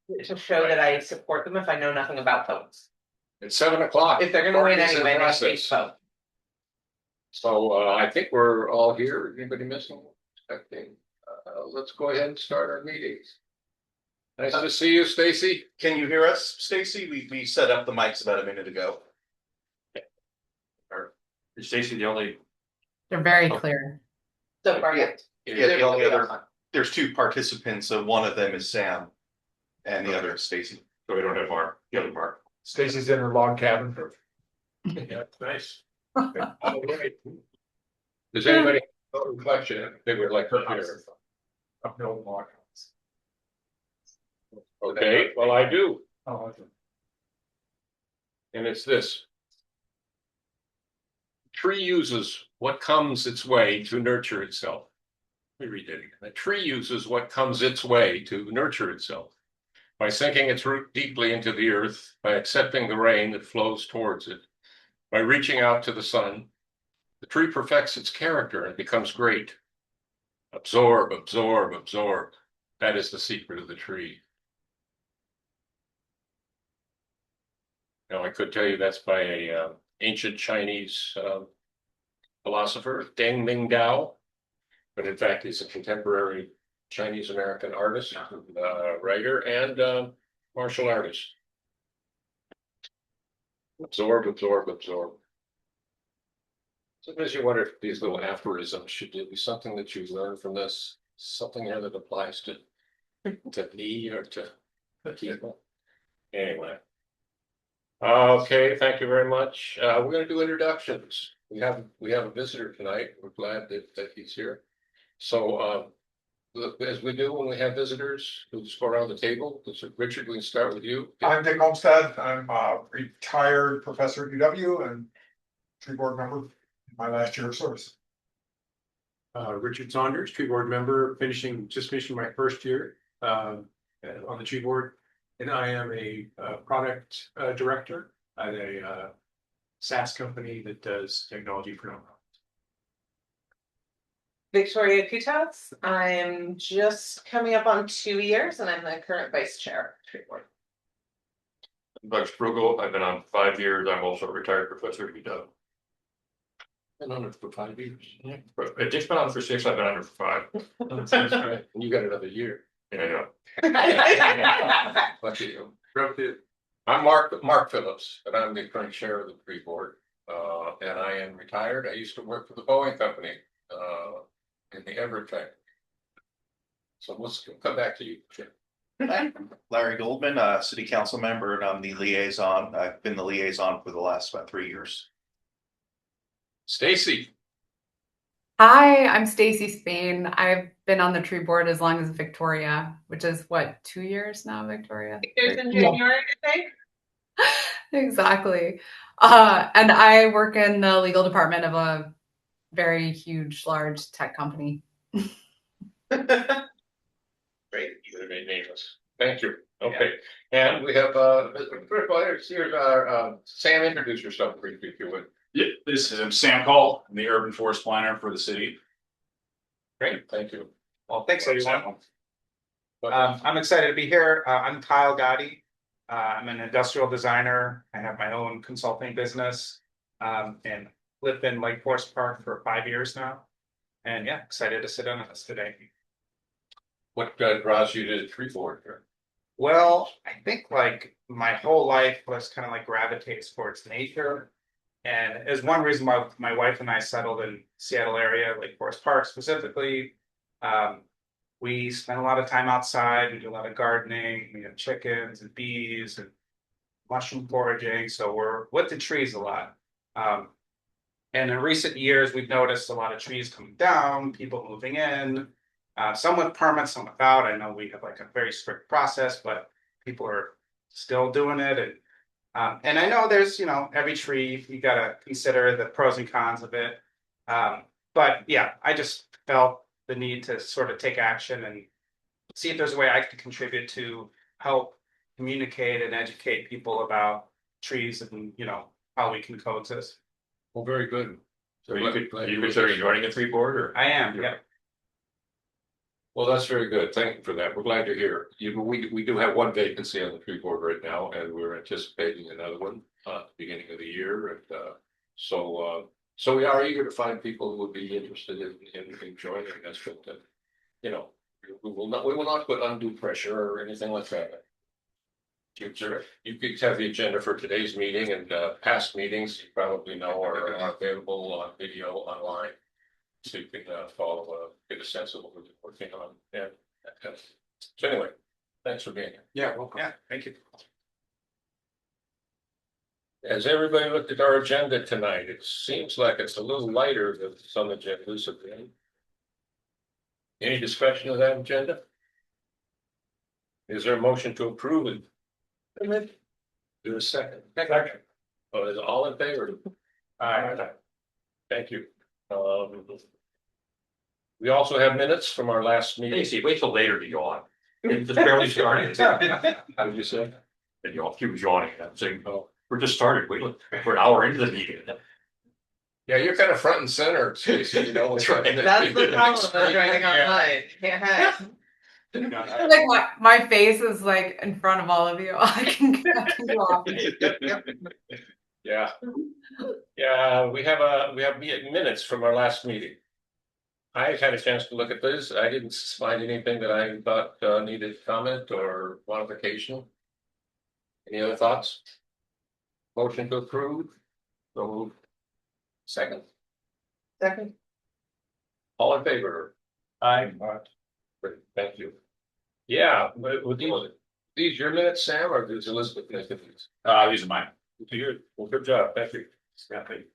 to show that I support them if I know nothing about votes. It's 7 o'clock. If they're gonna win Party's in anyway, they process. should vote. So I think we're all here. Anybody missing? Okay. Let's go ahead and start our meetings. Nice to see you, Stacy. Can you hear us, Stacy? We set up the mics about a minute ago. Is Stacy the only? They're very clear. So far, yeah. Yeah, the only other, there's two participants, so one of them is Sam and the other is Stacy. So we don't have Mark, the other Mark. Stacy's in her log cabin. Yeah, nice. All right. Does anybody have a question they would like to hear? No Mark. Okay, well, I do, Oh, and it's this. Tree uses what comes its way to nurture itself. Let me read that again. A tree uses what comes its way to nurture itself by sinking its root deeply into the earth, by accepting the rain that flows towards it, by reaching out to the sun. The tree perfects its character and becomes great. Absorb, absorb, absorb. That is the secret of the tree. Now, I could tell you that's by a ancient Chinese philosopher, Deng Ming Dao, but in fact, he's a contemporary Chinese American artist, writer, and martial artist. Absorb, absorb, absorb. Sometimes you wonder if these little aphorisms should be something that you learn from this, something here that applies to me or to people. Anyway. Okay, thank you very much. We're going to do introductions. We have a visitor tonight. We're glad that he's here. So as we do when we have visitors, we'll just go around the table. So Richard, we can start with you. I'm Dick Olmsted. I'm a retired professor at UW and tree board member in my last year of service. Richard Saunders, tree board member, just finishing my first year on the tree board. And I am a product director at a SaaS company that does technology for nonprofits. Victoria Kutas. I'm just coming up on 2 years and I'm the current vice chair of tree board. Doug Sprugel, I've been on 5 years. I'm also a retired professor at UW. Been on it for 5 years. Yeah. Dick's been on for 6, I've been on it for 5. That's right. And you got another year. Yeah, I know. Lucky you. I'm Mark Phillips, and I'm the current chair of the tree board. And I am retired. I used to work for the Boeing company in the Everett factory. So we'll come back to you, Jim. Larry Goldman, city council member, and I'm the liaison. I've been the liaison for the last about 3 years. Stacy. Hi, I'm Stacy Spain. I've been on the tree board as long as Victoria, which is what, 2 years now, Victoria? There's in January, I think. Exactly. And I work in the legal department of a very huge, large tech company. Great. You made nameless. Thank you. Okay. And we have here's our Sam, introduce yourself briefly, if you would. Yeah, this is Sam Call. I'm the urban forest planner for the city. Great, thank you. Well, thanks everyone. I'm excited to be here. I'm Kyle Gotti. I'm an industrial designer. I have my own consulting business and lived in Lake Forest Park for 5 years now. And yeah, excited to sit on this today. What draws you to the tree board? Well, I think like my whole life was kind of like gravitates towards nature. And is one reason why my wife and I settled in Seattle area, Lake Forest Park specifically. We spend a lot of time outside. We do a lot of gardening. We have chickens and bees and mushroom foraging. So we're with the trees a lot. And in recent years, we've noticed a lot of trees coming down, people moving in, some with permits, some without. I know we have like a very strict process, but people are still doing it. And I know there's, every tree, you got to consider the pros and cons of it. But yeah, I just felt the need to sort of take action and see if there's a way I could contribute to help communicate and educate people about trees and, how we can coexist. Well, very good. So are you considering joining the tree board, or? I am, yeah. Well, that's very good. Thank you for that. We're glad to hear. We do have one vacancy on the tree board right now, and we're anticipating another one at the beginning of the year. And so we are eager to find people who would be interested in joining us. But you know, we will not put undue pressure or anything like that. You could have the agenda for today's meeting and past meetings. You probably know are available on video online. So you can follow, get a sense of what we're working on. Yeah. So anyway, thanks for being here. Yeah, welcome. Yeah, thank you. As everybody looked at our agenda tonight, it seems like it's a little lighter than some agendas have been. Any discussion of that agenda? Is there a motion to approve it? Do a second. Second. Oh, is all in favor? Thank you. We also have minutes from our last meeting. Stacy, wait till later to yawn. It just barely started. What did you say? And you all, he was yawning. I'm saying, oh, we're just started. Wait, look, we're an hour into the meeting. Yeah, you're kind of front and center, Stacy, you know. That's right. That's the problem with joining online. Can't hide. Like my face is like in front of all of you. I can go off. Yeah. Yeah, we have minutes from our last meeting. I had a chance to look at this. I didn't find anything that I thought needed comment or modification. Any other thoughts? Motion to approve. So moved. Second. Second. All in favor? Aye. Great, thank you. Yeah, with these your minutes, Sam, or does Elizabeth make these? These are mine. Well, good job, thank you. Yeah, thank you.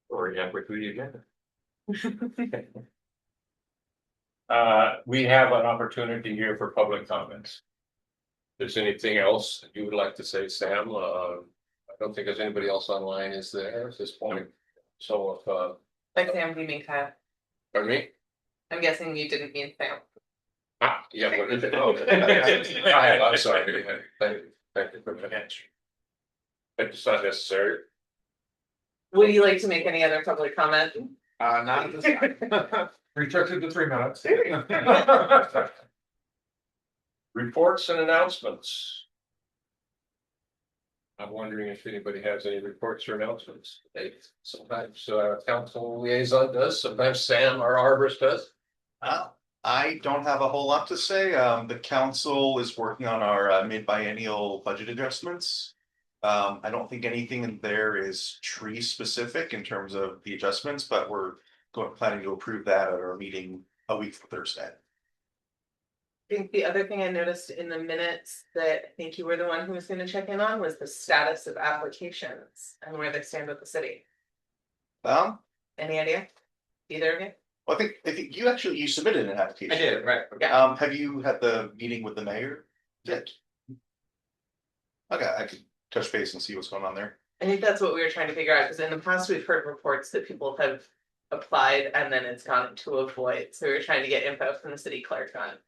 Or halfway through the agenda. We have an opportunity here for public comments. If there's anything else that you would like to say, Sam, I don't think there's anybody else online is there at this point. So if, Like Sam, you mean Kyle? pardon me? I'm guessing you didn't mean Sam. Yeah, what is it? Oh, I'm sorry. Thank you for that. It's not necessary. Would you like to make any other public comment? Not at this time. Restricted to 3 minutes. Reports and announcements. I'm wondering if anybody has any reports or announcements. Sometimes council liaison does, sometimes Sam, our arborist, does. I don't have a whole lot to say. The council is working on our mid-biennial budget adjustments. I don't think anything in there is tree specific in terms of the adjustments, but we're planning to approve that at our meeting a week from Thursday. I think the other thing I noticed in the minutes that I think you were the one who was gonna check in on was the status of applications and where they stand with the city. Any idea? Either of you? Well, I think you submitted an application. I did, right. Have you had the meeting with the mayor? Yet? Okay, I could touch base and see what's going on there. I think that's what we were trying to figure out, because in the past, we've heard reports that people have applied and then it's gone into a void, so we were trying to get info from the city clerk on.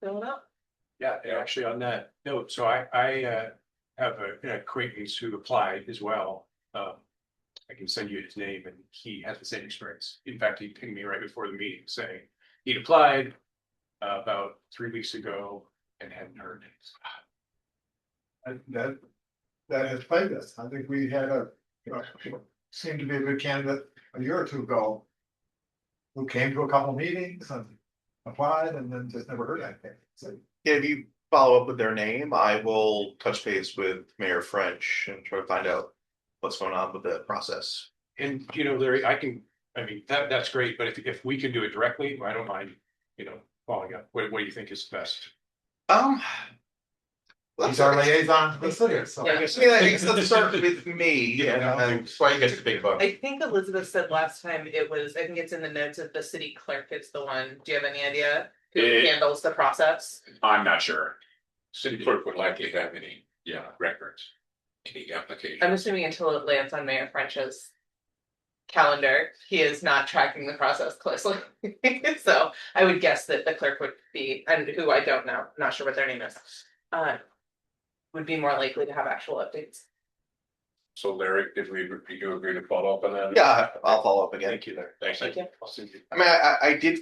Fill it up. Yeah, actually on that note, so I have an acquaintance who applied as well. I can send you his name and he has the same experience. In fact, he pinged me right before the meeting saying he'd applied about 3 weeks ago and hadn't heard it. That has plagued us. I think we had seemed to be a good candidate a year or two ago. Who came to a couple meetings and applied and then just never heard anything. So, Yeah, if you follow up with their name, I will touch base with Mayor French and try to find out what's going on with the process. And Larry, I mean, that's great, but if we can do it directly, I don't mind, following up. What do you think is best? he's our liaison to the city, so. Yeah. I guess let's start with me. That's why you get the big buck. I think Elizabeth said last time I think it's in the notes that the city clerk is the one. Do you have any idea who handles the process? I'm not sure. City clerk would likely have any records, any application. I'm assuming until it lands on Mayor French's calendar, he is not tracking the process closely. So I would guess that the clerk would be, and who I don't know, not sure what their name is, would be more likely to have actual updates. So Larry, did you agree to follow up on that? Yeah, I'll follow up again. Thank you there. Thanks. Thank you. I mean, I did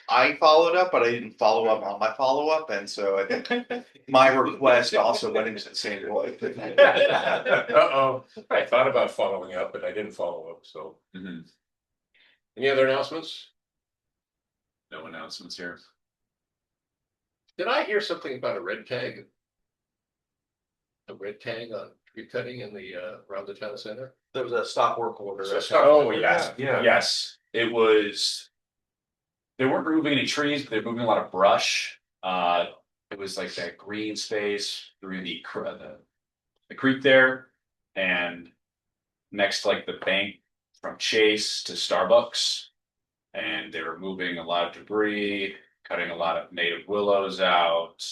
I followed up, but I didn't follow up on my follow-up, and so I think my request also went into the same void. Uh-oh, I thought about following up, but I didn't follow up, so. Any other announcements? No announcements here. Did I hear something about a red tag? A red tag on tree cutting in the, around the town center? There was a stop work order. Oh, yes, yes, it was. They weren't removing any trees, but they're moving a lot of brush. It was like that green space through the creek there, and next to like the bank from Chase to Starbucks. And they were moving a lot of debris, cutting a lot of native willows out.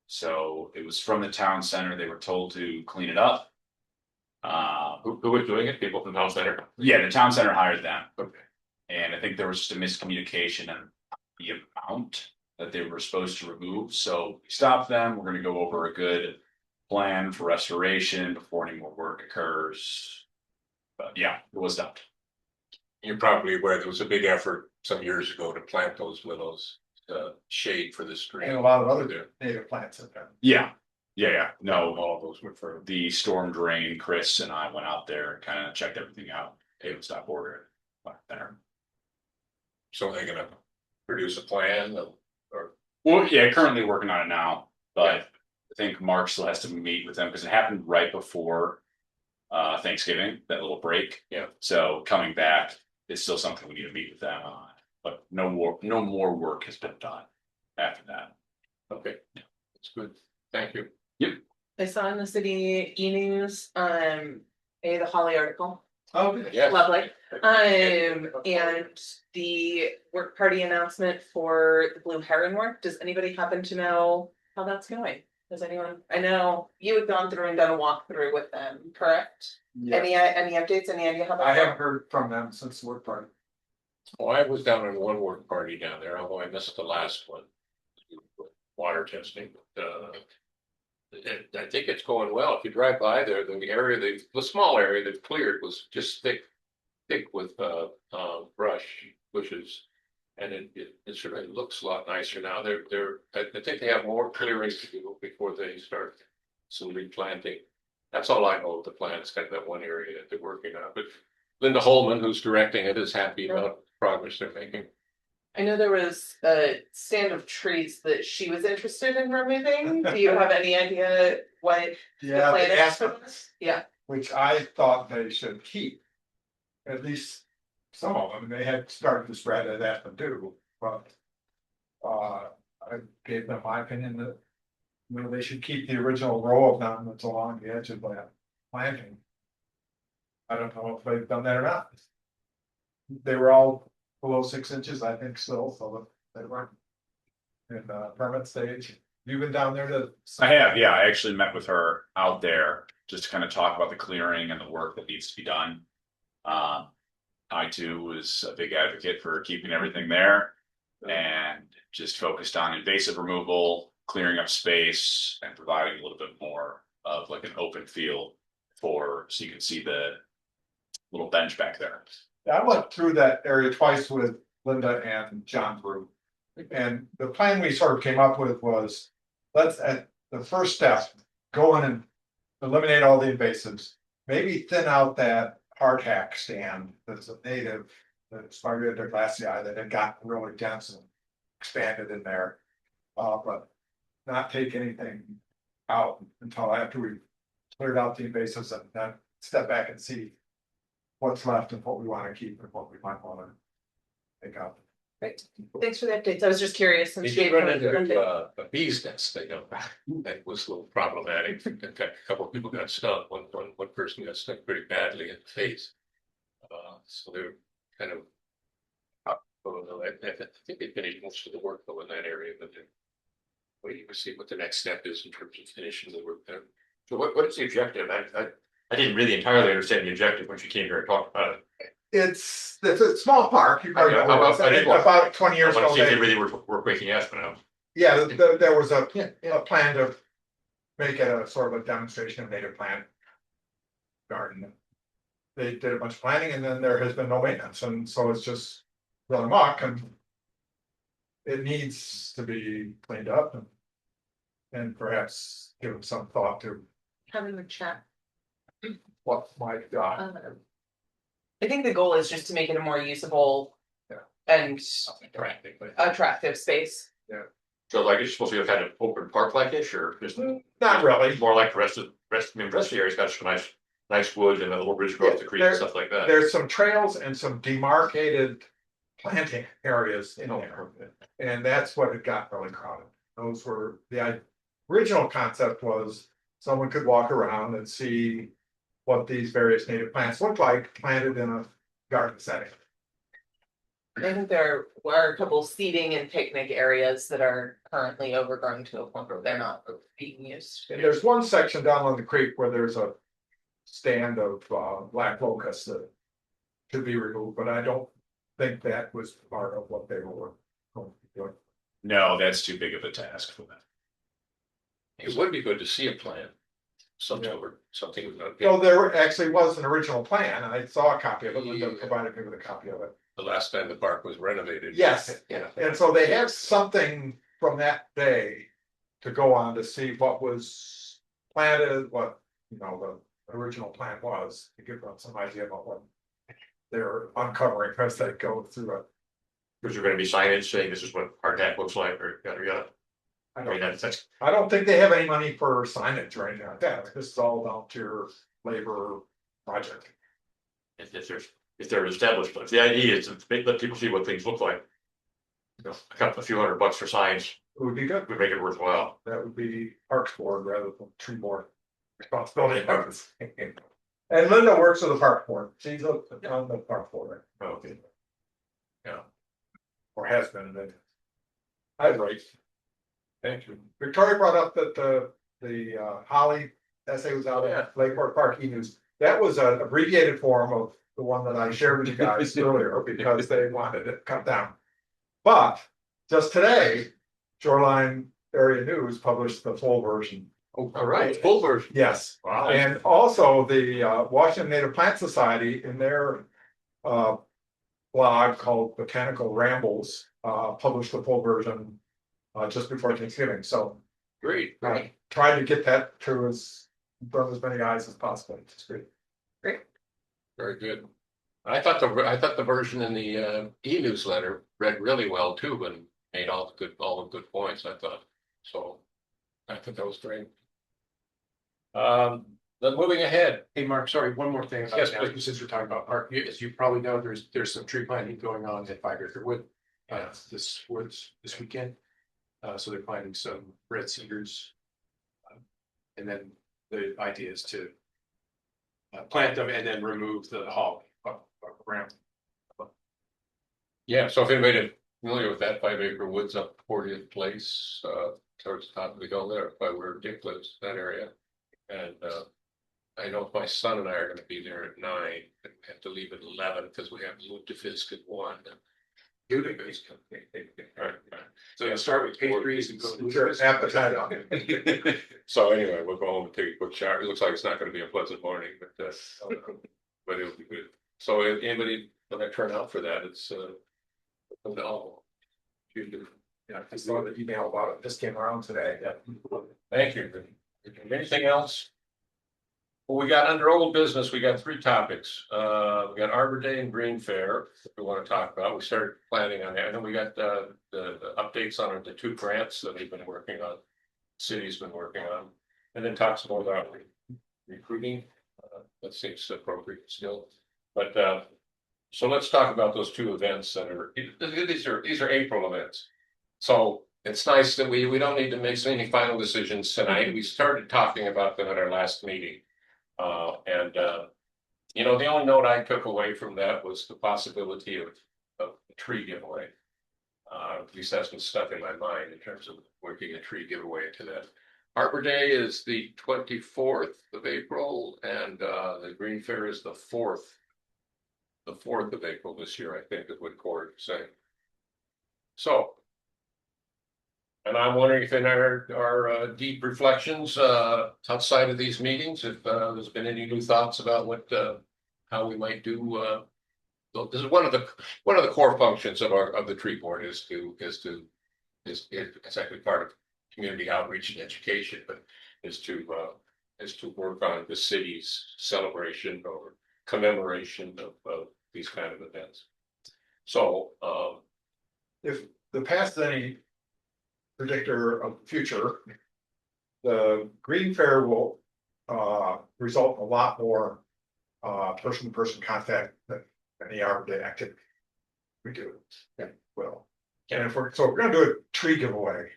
So it was from the town center. They were told to clean it up. Who was doing it? People from town center? Yeah, the town center hired them. Okay. And I think there was just a miscommunication on the amount that they were supposed to remove. So we stopped them. We're going to go over a good plan for restoration before any more work occurs. But yeah, it was stopped. You're probably aware there was a big effort some years ago to plant those willows, shade for the street. And a lot of other native plants in there. Yeah. No, All of those were for. the storm drain, Chris and I went out there and kind of checked everything out. They would stop ordering there. So they're gonna produce a plan or. Well, yeah, currently working on it now, but I think Mark still has to meet with them because it happened right before Thanksgiving, that little break. Yeah. So coming back, it's still something we need to meet with them on, but no more work has been done after that. Okay, that's good. Thank you. I saw in the city e-news, the Holly article. Oh, Yes. Lovely. And the work party announcement for the Blue Heron work. Does anybody happen to know how that's going? Does anyone? I know you had gone through and done a walkthrough with them, correct? yeah. Any updates? Any idea how that's I going? haven't heard from them since the work party. Well, I was down in one work party down there, although I missed the last one. Water testing, but I think it's going well. If you drive by there, the small area they've cleared was just thick with brush, bushes. And it sort of looks a lot nicer now. I think they have more clearing to do before they start some replanting. That's all I know of the plan. It's kind of that one area that they're working on, but Linda Holman, who's directing it, is happy about the progress they're making. I know there was a stand of trees that she was interested in removing. Do you have any idea what the Yeah, plan the is for aspens, this? Yeah. which I thought they should keep. At least some of them, they had started to spread as aspen too, but. I gave them my opinion that. They should keep the original row of them that's along the edge of that planting. I don't know if they've done that or not. They were all below 6 inches, I think, still, so they weren't. In permit stage. You've been down there to. I have, yeah, I actually met with her out there just to kind of talk about the clearing and the work that needs to be done. I too was a big advocate for keeping everything there and just focused on invasive removal, clearing up space and providing a little bit more of like an open field so you can see the little bench back there. I went through that area twice with Linda and John Brew. And the plan we sort of came up with was, let's at the first step, go in and eliminate all the invasives. Maybe thin out that hardtack stand that's a native, that's Margarita glassii that had gotten really dense and expanded in there. But not take anything out until after we cleared out the invasives and then step back and see what's left and what we want to keep and what we might want to take out. Great. Thanks for the updates. I was just curious. Since Did you Dave run had into mentioned- a bee's nest? That was a little problematic. In fact, a couple of people got stung. One person got stung pretty badly in the face. So they're kind of. I think they finished most of the work though in that area, but they're waiting to see what the next step is in terms of finishing the work there. So what is the objective? I didn't really entirely understand the objective when you came here and talked about it. It's a small park. You probably know I did walk. about 20 I years want to ago. see if they they- really were making aspen out. Yeah, there was a plan to make it a sort of a demonstration of native plant. garden. They did a bunch of planting and then there has been no maintenance, and so it's just run amok and. It needs to be cleaned up and perhaps give some thought to Having the chat. what might, I think the goal is just to make it a more usable. Yeah. And Practically. attractive space. So like it's supposed to be a kind of open park like-ish or just not really. more like the rest of the area's got some nice wood and a little bridge across the creek and stuff like that. There's some trails and some demarcated planting areas in there. And that's what it got really crowded. Those were, the original concept was someone could walk around and see what these various native plants look like planted in a garden setting. I think there are a couple seating and picnic areas that are currently overgrown to a point where they're not being used. And there's one section down on the creek where there's a stand of black locust that should be removed, but I don't think that was part of what they were going to be doing. No, that's too big of a task for that. It would be good to see a plan. Something. So there actually was an original plan, and I saw a copy of it, and they provided me with a copy of it. The last time the park was renovated. Yes, and so they have something from that day to go on to see what was planted, what, the original plan was, to give them some idea about what they're uncovering as they go through it. Because you're gonna be signage saying this is what hardtack looks like or yada. I don't think they have any money for signage or anything like that. This is all volunteer labor project. If they're established, but the idea is to let people see what things look like. A few $100 for signs It would be good. would make it worthwhile. That would be Parks Board rather than Tree Board responsibility. And Linda works with the Park Board. She's on the Park Board. Oh, okay. Yeah. Or has been. I'd right. Thank you. Victoria brought up that the Holly essay was out at Lakeport Park E-News. That was an abbreviated form of the one that I shared with you guys earlier because they wanted it cut down. But just today, Shoreline Area News published the full version. Oh, all right, full version. Yes. Wow. And also the Washington Native Plant Society in their blog called Botanical Rambles published the full version just before Thanksgiving. So Great. tried to get that to as in front of as many eyes as possible. It's great. Very good. I thought the version in the e-newsletter read really well too, and made all the good points. I thought that was great. Then moving ahead. Hey, Mark, sorry, one more thing. Yes, About please. since we're talking about park, as you probably know, there's some tree planting going on at 5 Acre Wood. This weekend. So they're planting some red cedars. And then the idea is to plant them and then remove the holly around. Yeah, so if anybody's familiar with that 5 Acre Woods up 40th Place, towards the top of the hill there, by where Dick lives, that area. And I know my son and I are gonna be there at 9, and have to leave at 11 because we have to move to Fisk at 1. So you'll start with pastries and go. Sure, appetite on it. So anyway, we'll go home and take a quick shower. It looks like it's not gonna be a pleasant morning, but it'll be good. So if anybody gonna turn out for that, it's no. Yeah, I saw the email about it. This came around today. Thank you. Anything else? Well, we got under old business, we got 3 topics. We got Arbor Day and Green Fair that we want to talk about. We started planning on that. And then we got the updates on the 2 grants that we've been working on. City's been working on. And then talk some more about recruiting. That seems appropriate still. But so let's talk about those 2 events that are these are April events. So it's nice that we don't need to make any final decisions tonight. We started talking about them at our last meeting. The only note I took away from that was the possibility of a tree giveaway. At least that's been stuck in my mind in terms of working a tree giveaway to that. Arbor Day is the 24th of April, and the Green Fair is the 4th. The 4th of April this year, I think, is what Cord is saying. So And I'm wondering if in our deep reflections, outside of these meetings, if, there's been any new thoughts about what, how we might do, so this is one of the core functions of the tree board is it's actually part of community outreach and education, but is to work on the city's celebration or commemoration of these kind of events. So, If the past is any predictor of the future, the Green Fair will result in a lot more person-to-person contact than any Arbor Day activity we do. Yeah, well, and if we're gonna do a tree giveaway,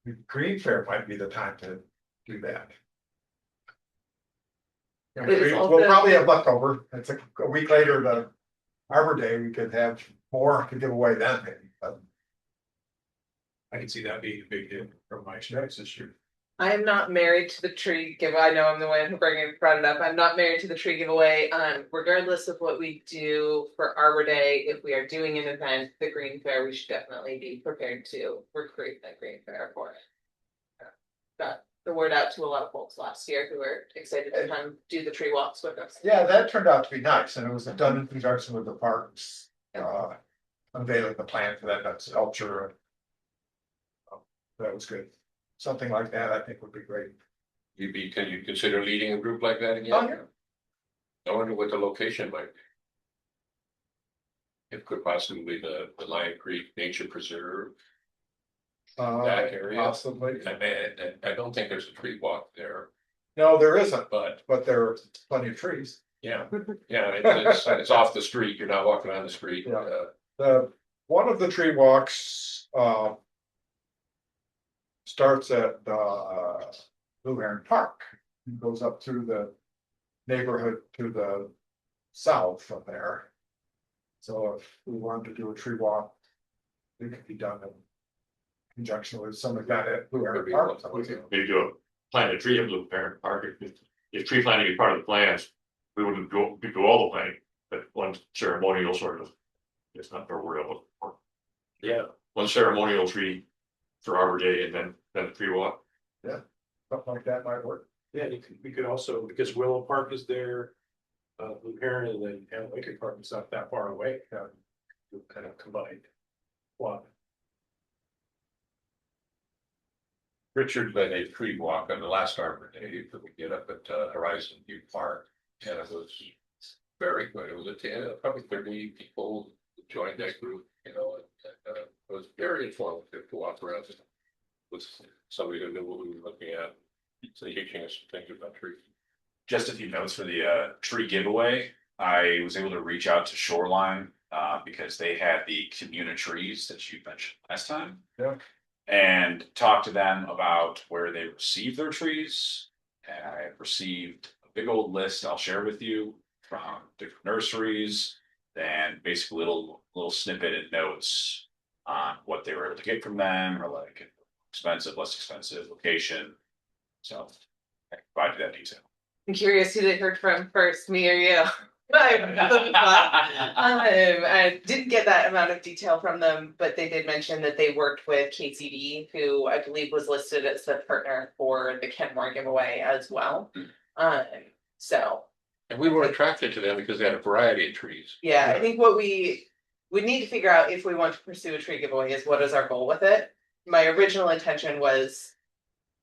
the Green Fair might be the time to do that. You know, It is we'll also- probably have leftover. It's a week later, the Arbor Day, we could have more to give away then, maybe, but. I can see that being a big deal from my experience this year. I am not married to the tree giveaway. I know I'm the one who brought it up. I'm not married to the tree giveaway. Regardless of what we do for Arbor Day, if we are doing an event, the Green Fair, we should definitely be prepared to recruit that Green Fair for it. Got the word out to a lot of folks last year who were excited to come do the tree walks with us. Yeah, that turned out to be nice, and it was done in conjunction with the parks, unveiling the plan for that sculpture. That was good. Something like that, I think would be great. can you consider leading a group like that again? Oh, yeah. I wonder what the location might be. It could possibly be the Lion Creek Nature Preserve. That area. Possibly. I don't think there's a tree walk there, No, there isn't, but but there are plenty of trees. yeah, it's off the street. You're not walking on the street. Yeah. One of the tree walks, starts at Blue Heron Park and goes up through the neighborhood to the south from there. So if we wanted to do a tree walk, it could be done in conjunction with some event at Blue Heron Park. Maybe do a plant a tree at Blue Heron Park. If tree planting is part of the plans, we wouldn't do all the planting, but one ceremonial sort of. It's not very real. Yeah. One ceremonial tree for Arbor Day and then the tree walk. Yeah, something like that might work. Yeah, we could also, because Willow Park is there, Blue Heron, and then Lincoln Park is not that far away, kind of combined. Well, Richard led a tree walk on the last Arbor Day that we did up at Horizon View Park, and it was very good. It was probably 30 people who joined that group. You know, it was very informative to walk around with somebody who knew what we were looking at, so teaching us some things about trees. Just a few notes for the tree giveaway. I was able to reach out to Shoreline because they had the community trees that you mentioned last time. Yeah. And talk to them about where they received their trees. And I have received a big old list I'll share with you from different nurseries, and basically little snippet and notes on what they were able to get from them, or like expensive, less expensive, location. So I can provide you that detail. I'm curious who they heard from first, me or you. I didn't get that amount of detail from them, but they did mention that they worked with KCD, who I believe was listed as the partner for the Kenmore giveaway as well. So. And we were attracted to them because they had a variety of trees. Yeah, I think what we would need to figure out if we want to pursue a tree giveaway is what is our goal with it. My original intention was,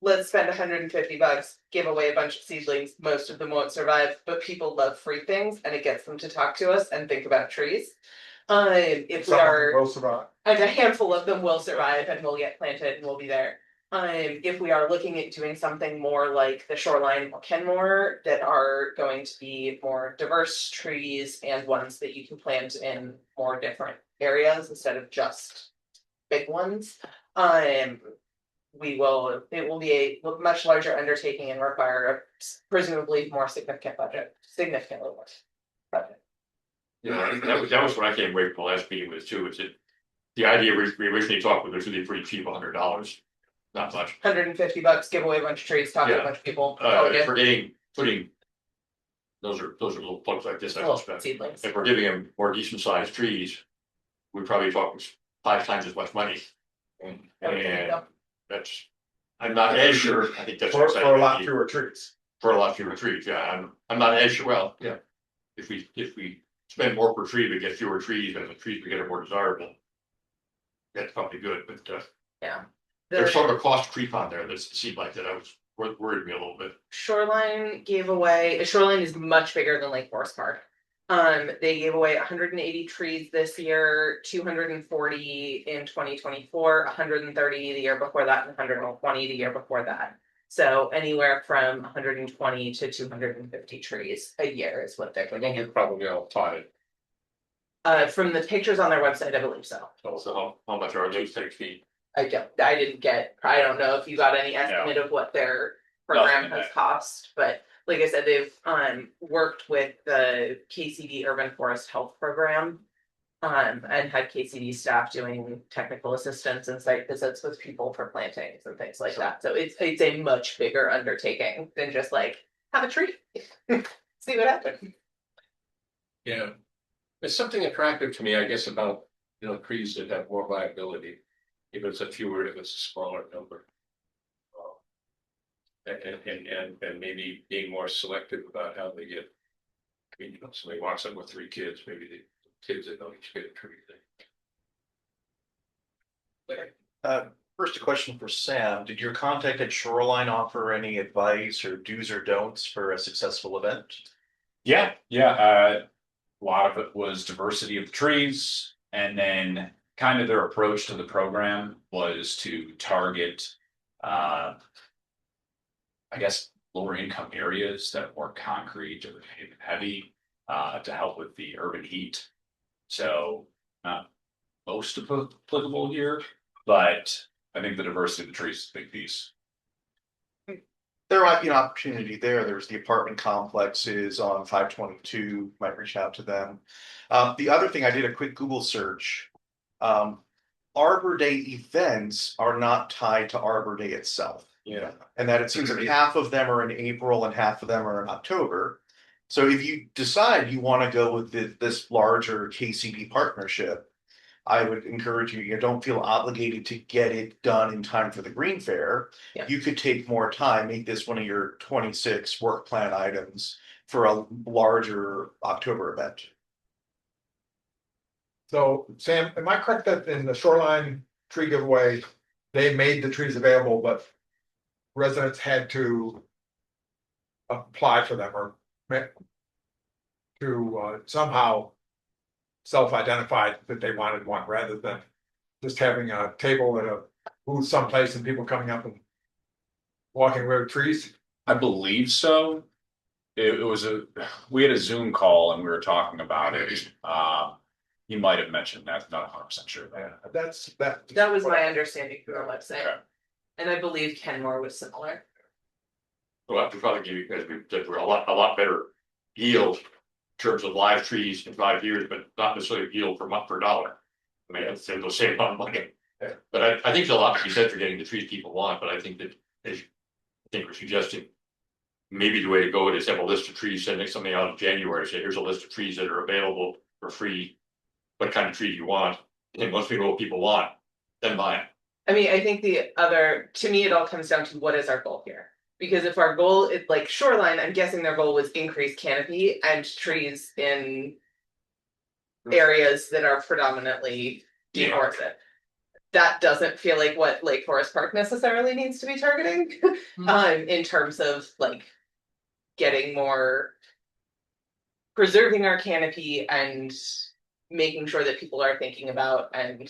let's spend $150, give away a bunch of seedlings. Most of them won't survive, but people love free things, and it gets them to talk to us and think about trees. If we are, Will survive. and a handful of them will survive and will get planted and will be there. If we are looking at doing something more like the Shoreline or Kenmore, that are going to be more diverse trees and ones that you can plant in more different areas instead of just big ones. It will be a much larger undertaking and require a presumably more significant budget, significantly more budget. Yeah, that was what I came away from the last meeting with too. It's the idea we originally talked with was really pretty cheap, $100, not much. $150, give away a bunch of trees, talk to a bunch of people. Putting those are little plugs like this. I suspect. Seedlings. If we're giving them more decent sized trees, we're probably talking 5 times as much money. And that's, I'm not as sure, I think that's. For a lot exciting. fewer trees. For a lot fewer trees, yeah, I'm not as sure, well, yeah. If we spend more per tree, we get fewer trees, and the trees we get are more desirable. That's probably good, but Yeah. there's sort of a cost creep on there that seemed like that I was worried me a little bit. Shoreline Shoreline is much bigger than Lake Forest Park. They gave away 180 trees this year, 240 in 2024, 130 the year before that, and 120 the year before that. So anywhere from 120 to 250 trees a year is what they're I think giving. you're probably all tied. From the pictures on their website, I believe so. So how much are those 6 feet? I don't know if you got any estimate of what their program Nothing in has that. cost, but like I said, they've worked with the KCD Urban Forest Health Program. And had KCD staff doing technical assistance and site visits with people for plantings and things like that. So it's a much bigger undertaking than just like have a tree, see what happens. Yeah, there's something attractive to me, I guess, about, trees that have more viability. If it's a smaller number. And maybe being more selective about how they get. I mean, somebody walks up with 3 kids, maybe the kids that don't each get a tree thing. First, a question for Sam. Did your contact at Shoreline offer any advice or do's or don'ts for a successful event? Yeah. A lot of it was diversity of the trees, and then kind of their approach to the program was to target, I guess, lower income areas that are more concrete or heavy, to help with the urban heat. So not most applicable here, but I think the diversity of the trees is a big piece. There might be an opportunity there. There's the apartment complexes on 522, might reach out to them. The other thing, I did a quick Google search. Arbor Day events are not tied to Arbor Day itself. Yeah. And that it seems that half of them are in April and half of them are in October. So if you decide you want to go with this larger KCD partnership, I would encourage you, don't feel obligated to get it done in time for the Green Fair. Yeah. You could take more time, make this one of your 26 work plan items for a larger October event. So Sam, am I correct that in the Shoreline tree giveaway, they made the trees available, but residents had to apply for them or to somehow self-identify that they wanted one rather than just having a table at a booth someplace and people coming up and walking away with trees? I believe so. We had a Zoom call and we were talking about it. You might have mentioned that, not 100% sure. Yeah, That was my understanding from the website. Okay. And I believe Kenmore was similar. We'll have to probably give you guys, we're a lot better yield in terms of live trees in 5 years, but not necessarily yield per dollar. I mean, it's the same amount of money. Yeah. But I think there's a lot to be said for getting the trees people want, but I think that, I think we're suggesting maybe the way to go is have a list of trees, sending something out in January, say, here's a list of trees that are available for free. What kind of tree do you want? And once we know what people want, then buy them. I mean, I think to me, it all comes down to what is our goal here? Because if our goal is like Shoreline, I'm guessing their goal was increased canopy and trees in areas that are predominantly deforested. That doesn't feel like what Lake Forest Park necessarily needs to be targeting, in terms of like getting more, preserving our canopy and making sure that people are thinking about and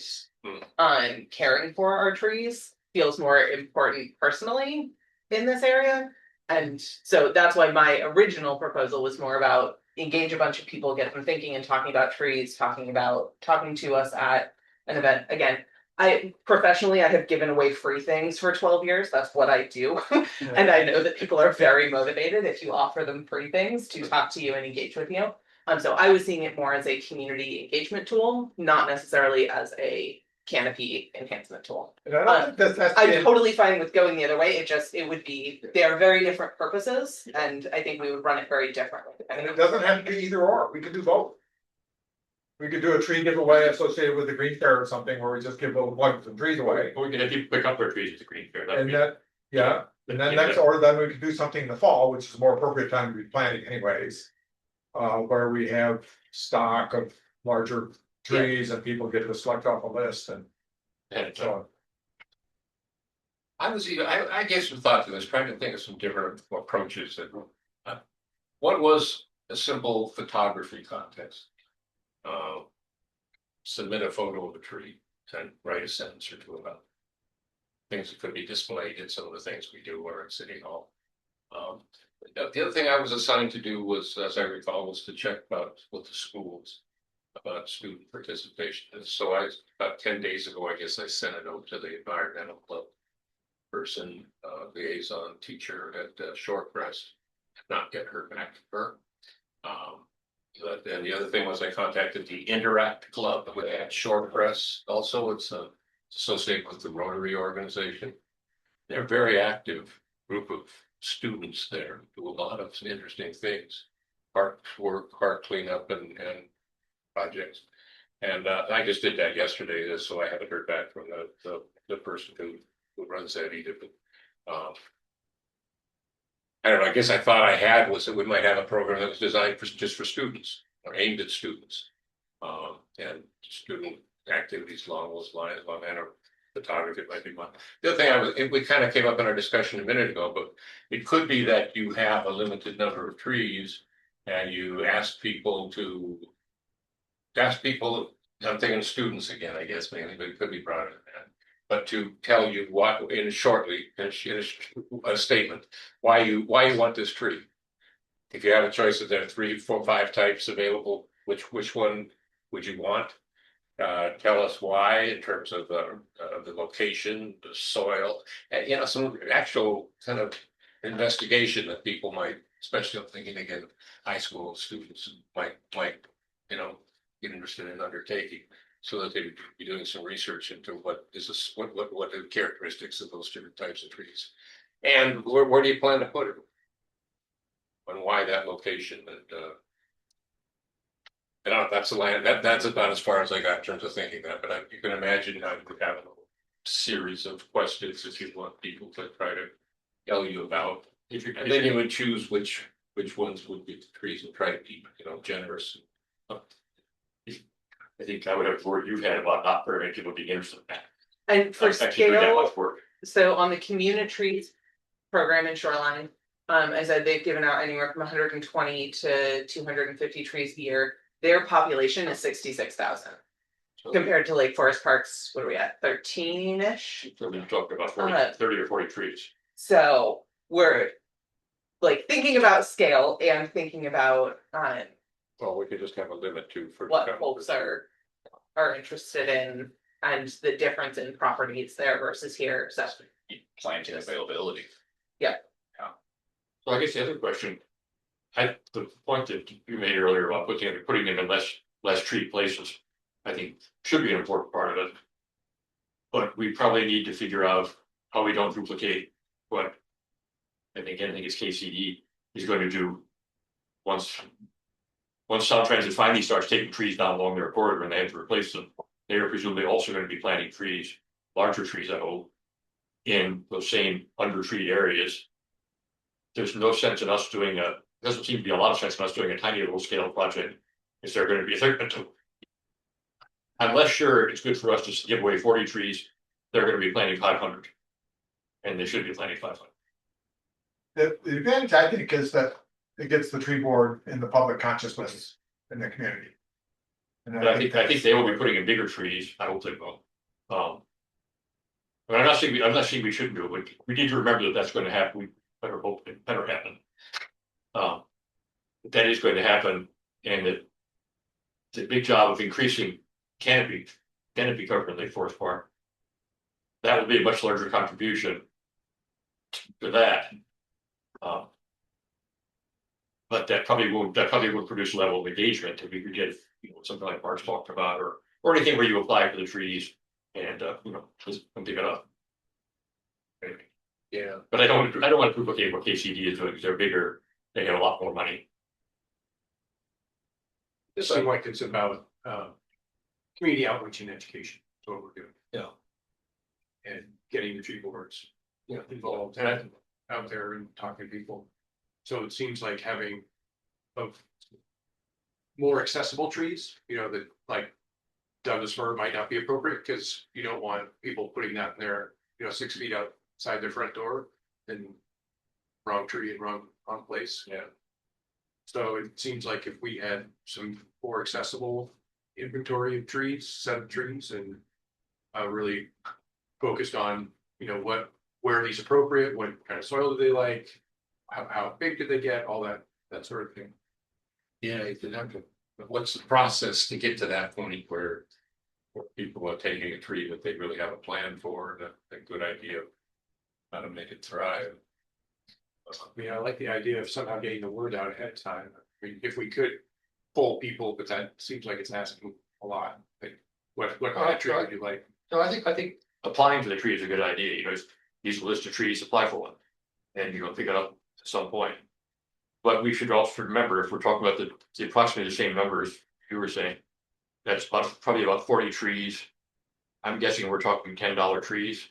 caring for our trees feels more important personally in this area. And so that's why my original proposal was more about engage a bunch of people, get them thinking and talking about trees, talking to us at an event. Again, I have given away free things for 12 years. That's what I do. And I know that people are very motivated if you offer them free things to talk to you and engage with you. So I was seeing it more as a community engagement tool, not necessarily as a canopy enhancement tool. And I don't think that's I'm totally fine with going the other way. It would be, they are very different purposes, and I think we would run it very differently. And it doesn't have to be either or. We could do both. we could do a tree giveaway associated with the green fair or something, where we just give little plugs and trees away. We can have people pick up their trees at the green fair. That'd And be- that, yeah, and then next, or then we could do something in the fall, which is a more appropriate time to be planting anyways. Where we have stock of larger trees and people get to select off a list and And so. I gave some thought to this, trying to think of some different approaches that. One was a simple photography contest. Submit a photo of a tree and write a sentence or two about things that could be displayed in some of the things we do or at City Hall. The other thing I was assigned to do was, as I recall, was to check about with the schools about student participation. And so about 10 days ago, I guess I sent it over to the environmental club person, liaison teacher at Shorecrest. Not get her back to her. And the other thing was I contacted the Interact Club at Shorecrest. Also, it's associated with the Rotary organization. They're a very active group of students there, do a lot of interesting things, park work, park cleanup, and projects. And I just did that yesterday, so I haven't heard back from the person who runs that either. But I don't know. I guess I thought I had was that we might have a program that was designed just for students or aimed at students, and student activities along those lines, on and photography might be one. The other thing we kind of came up in our discussion a minute ago, but it could be that you have a limited number of trees and you ask people. I'm thinking students again, I guess mainly, but it could be broader than that. But to tell you what, in a statement, why you want this tree. If you have a choice of there are 3, 4, 5 types available, which one would you want? Tell us why in terms of the location, the soil, and some actual kind of investigation that people might, especially I'm thinking again, high school students might get interested in undertaking, so that they would be doing some research into what are the characteristics of those different types of trees, and where do you plan to put it, and why that location, and that's the land. That's about as far as I got in terms of thinking that. But you can imagine how you could have a series of questions if you want people to try to tell you about. And then you would choose which ones would be the trees and try to be generous. I think I would have word you've had about not very many people being interested in that. And for Actually doing that scale, much work. so on the community program in Shoreline, I said they've given out anywhere from 120 to 250 trees a year. Their population is 66,000 compared to Lake Forest Park's, what are we at, 13-ish? So we're talking about 30 or 40 trees. So we're like thinking about scale and thinking about Well, we could just have a limit too for what folks are interested in and the difference in properties there versus here. So Planting availability. So I guess the other question, the point that you made earlier about putting them in less treat places, I think should be an important part of it. But we probably need to figure out how we don't duplicate what I think anything is KCD is going to do once South Transit finally starts taking trees down along their corridor and they have to replace them. They are presumably also going to be planting trees, larger trees, I hope, in those same under-treated areas. There's no sense in us doing doesn't seem to be a lot of sense in us doing a tiny little scale project. Is there going to be I'm less sure it's good for us to give away 40 trees. They're going to be planting 500. And they should be planting 500. The advantage, I think, is that it gets the tree board in the public consciousness in the community. And But I think they will be putting in bigger trees. I hope they will. But I'm not saying we shouldn't do it, but we need to remember that that's going to happen. We better hope it better happen. That is going to happen, and that the big job of increasing canopy cover in Lake Forest Park. That will be a much larger contribution to that. But that probably won't produce a level of engagement that we could get, something like Mark's talked about, or anything where you apply for the trees and just come pick it up. Anyway. Yeah, But I don't want to duplicate what KCD is doing because they're bigger, they have a lot more money. It seems like it's about community outreach and education. That's what we're doing. Yeah. And getting the tree boards involved out there and talking to people. So it seems like having of more accessible trees, that like Douglas fir might not be appropriate because you don't want people putting that in their, 6 feet outside their front door and wrong tree and wrong place. Yeah. So it seems like if we had some more accessible inventory of trees, set of trees, and really focused on, where are these appropriate, what kind of soil do they like, how big do they get, all that sort of thing. Yeah, you could have to, but what's the process to get to that point where people are taking a tree that they really have a plan for and a good idea of how to make it thrive? I like the idea of somehow getting the word out ahead of time. I mean, if we could poll people, but that seems like it's asking a lot. Like, what kind of tree would you like? No, I think applying for the tree is a good idea, use a list of trees, apply for one. And pick it up at some point. But we should also remember, if we're talking about the approximately the same numbers you were saying, that's probably about 40 trees. I'm guessing we're talking $10 trees.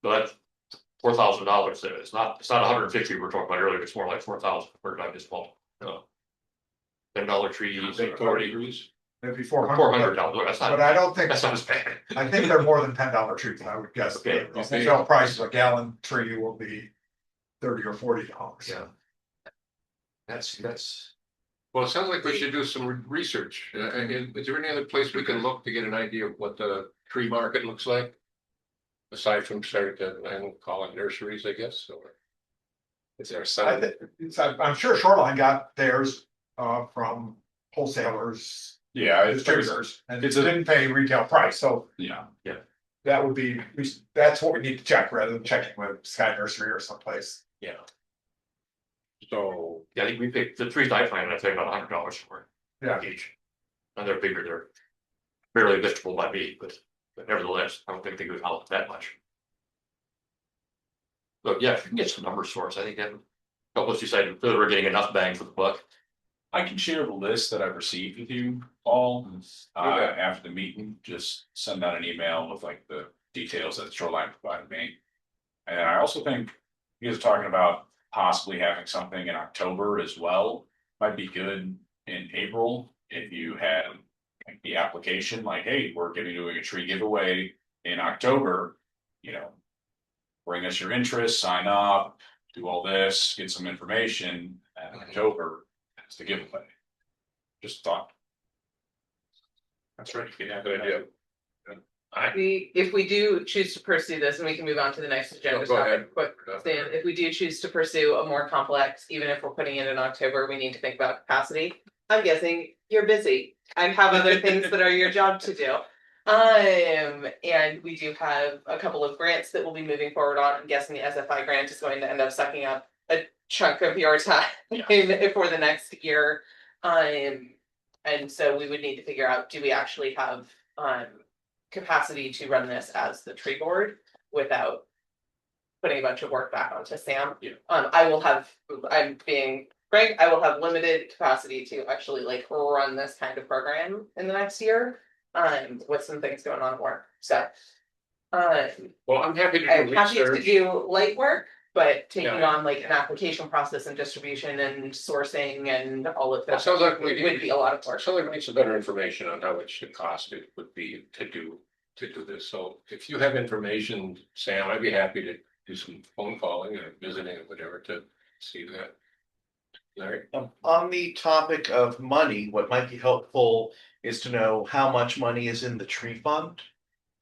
So that's $4,000 there. It's not 150 we were talking about earlier, it's more like 4,000 per time this fall. $10 trees, 40 trees. It'd be $400. That's But not, I don't think, that's not as bad. I think they're more than $10 trees, I would guess. Okay. The wholesale price of a gallon tree will be $30 or $40. Yeah. That's Well, it sounds like we should do some research. Is there any other place we can look to get an idea of what the tree market looks like? Aside from starting to, I don't call it nurseries, I guess, or is there a site? I'm sure Shoreline got theirs from wholesalers, Yeah, distributors, and it didn't pay retail price, so yeah. that would be, that's what we need to check rather than checking with Sky Nursery or someplace. Yeah. So, I think we picked the trees I planted, I think about $100 for Yeah. each. And they're bigger, they're barely liftable by me, but nevertheless, I don't think they go out that much. But yeah, if you can get some numbers for us, I think that would help us decide whether we're getting enough bang for the buck. I can share the list that I've received with you all, after the meeting, just send out an email with like the details that Shoreline provided me. And I also think you guys are talking about possibly having something in October as well. Might be good in April if you had like the application, like, hey, we're gonna be doing a tree giveaway in October, bring us your interest, sign up, do all this, get some information, and in October, it's the giveaway. Just thought. That's right. yeah, good idea. If we do choose to pursue this, and we can move on to the next agenda Go ahead. topic, but Stan, if we do choose to pursue a more complex, even if we're putting it in October, we need to think about capacity. I'm guessing you're busy. I have other things that are your job to do. And we do have a couple of grants that we'll be moving forward on. I'm guessing the SFI grant is going to end up sucking up a chunk of your time for the next year. And so we would need to figure out, do we actually have capacity to run this as the tree board without putting a bunch of work back onto Sam? Yeah. I'm being frank, I will have limited capacity to actually run this kind of program in the next year. With some things going on at work, so. Well, I'm happy to do I'm happy to research. do light work, but taking Yeah. on an application process and distribution and sourcing and all of Well, that. it sounds like we would be a lot of work. Sounds like we need some better information on how much the cost it would be to do this. So if you have information, Sam, I'd be happy to do some phone calling or visiting or whatever to see that. Larry? On the topic of money, what might be helpful is to know how much money is in the tree fund.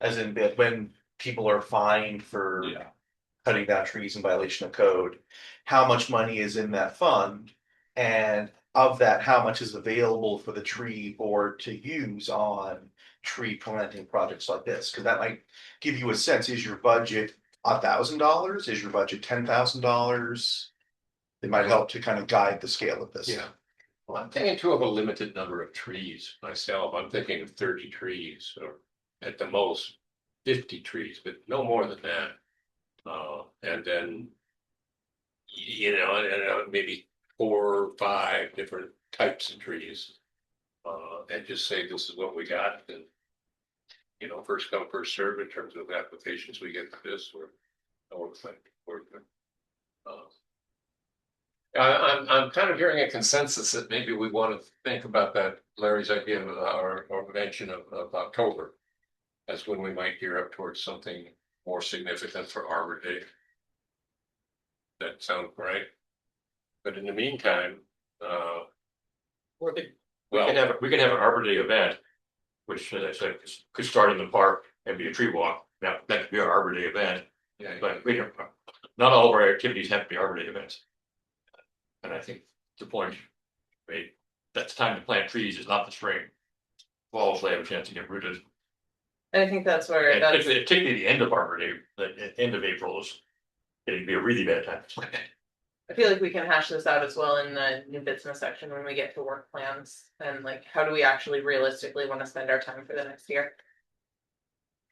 As in that when people are fined for cutting down trees in violation of code, how much money is in that fund? And of that, how much is available for the tree board to use on tree planting projects like this? Because that might give you a sense, is your budget $1,000? Is your budget $10,000? It might help to kind of guide the scale of this. Yeah. Well, I'm thinking too of a limited number of trees myself. I'm thinking of 30 trees or at the most 50 trees, but no more than that. And then, maybe 4 or 5 different types of trees. And just say this is what we got, and you know, first come, first served in terms of applications we get for this, or I'm kind of hearing a consensus that maybe we want to think about that, Larry's idea of or mention of October. That's when we might gear up towards something more significant for Arbor Day. That sound right? But in the meantime, We can have an Arbor Day event, which, as I said, could start in the park and be a tree walk. Now, that could be our Arbor Day event, yeah, but we don't, not all of our activities have to be Arbor Day events. And I think the point, right, that's time to plant trees is not the spring. Fall, so they have a chance to get rooted. And I think that's where And that's, particularly the end of Arbor Day, the end of April is, it'd be a really bad time to plant. I feel like we can hash this out as well in the new business section when we get to work plans and like, how do we actually realistically want to spend our time for the next year?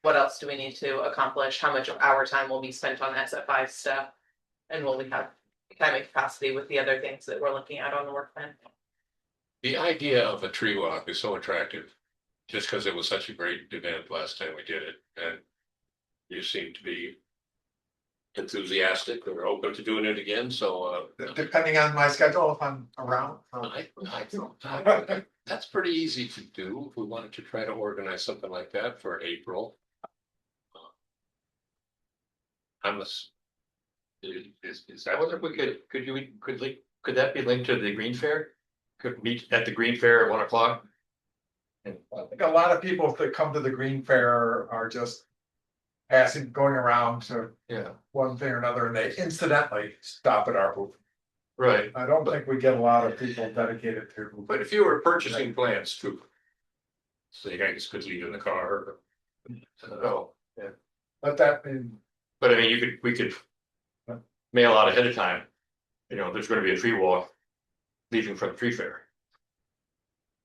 What else do we need to accomplish? How much of our time will be spent on SFI stuff? And will we have time and capacity with the other things that we're looking at on the work plan? the idea of a tree walk is so attractive, just because it was such a great event last time we did it, and you seem to be enthusiastic or open to doing it again. So Depending on my schedule, if I'm around. that's pretty easy to do if we wanted to try to organize something like that for April. I wonder if we could that be linked to the Green Fair? Could meet at the Green Fair at 1 o'clock? I think a lot of people that come to the Green Fair are just going around to one thing or another, and they incidentally stop at our booth. Right. I don't think we get a lot of people dedicated to. But if you were purchasing plants too, so you guys could leave in the car. But that, But I mean, we could mail out ahead of time. You know, there's going to be a tree walk leaving from the tree fair.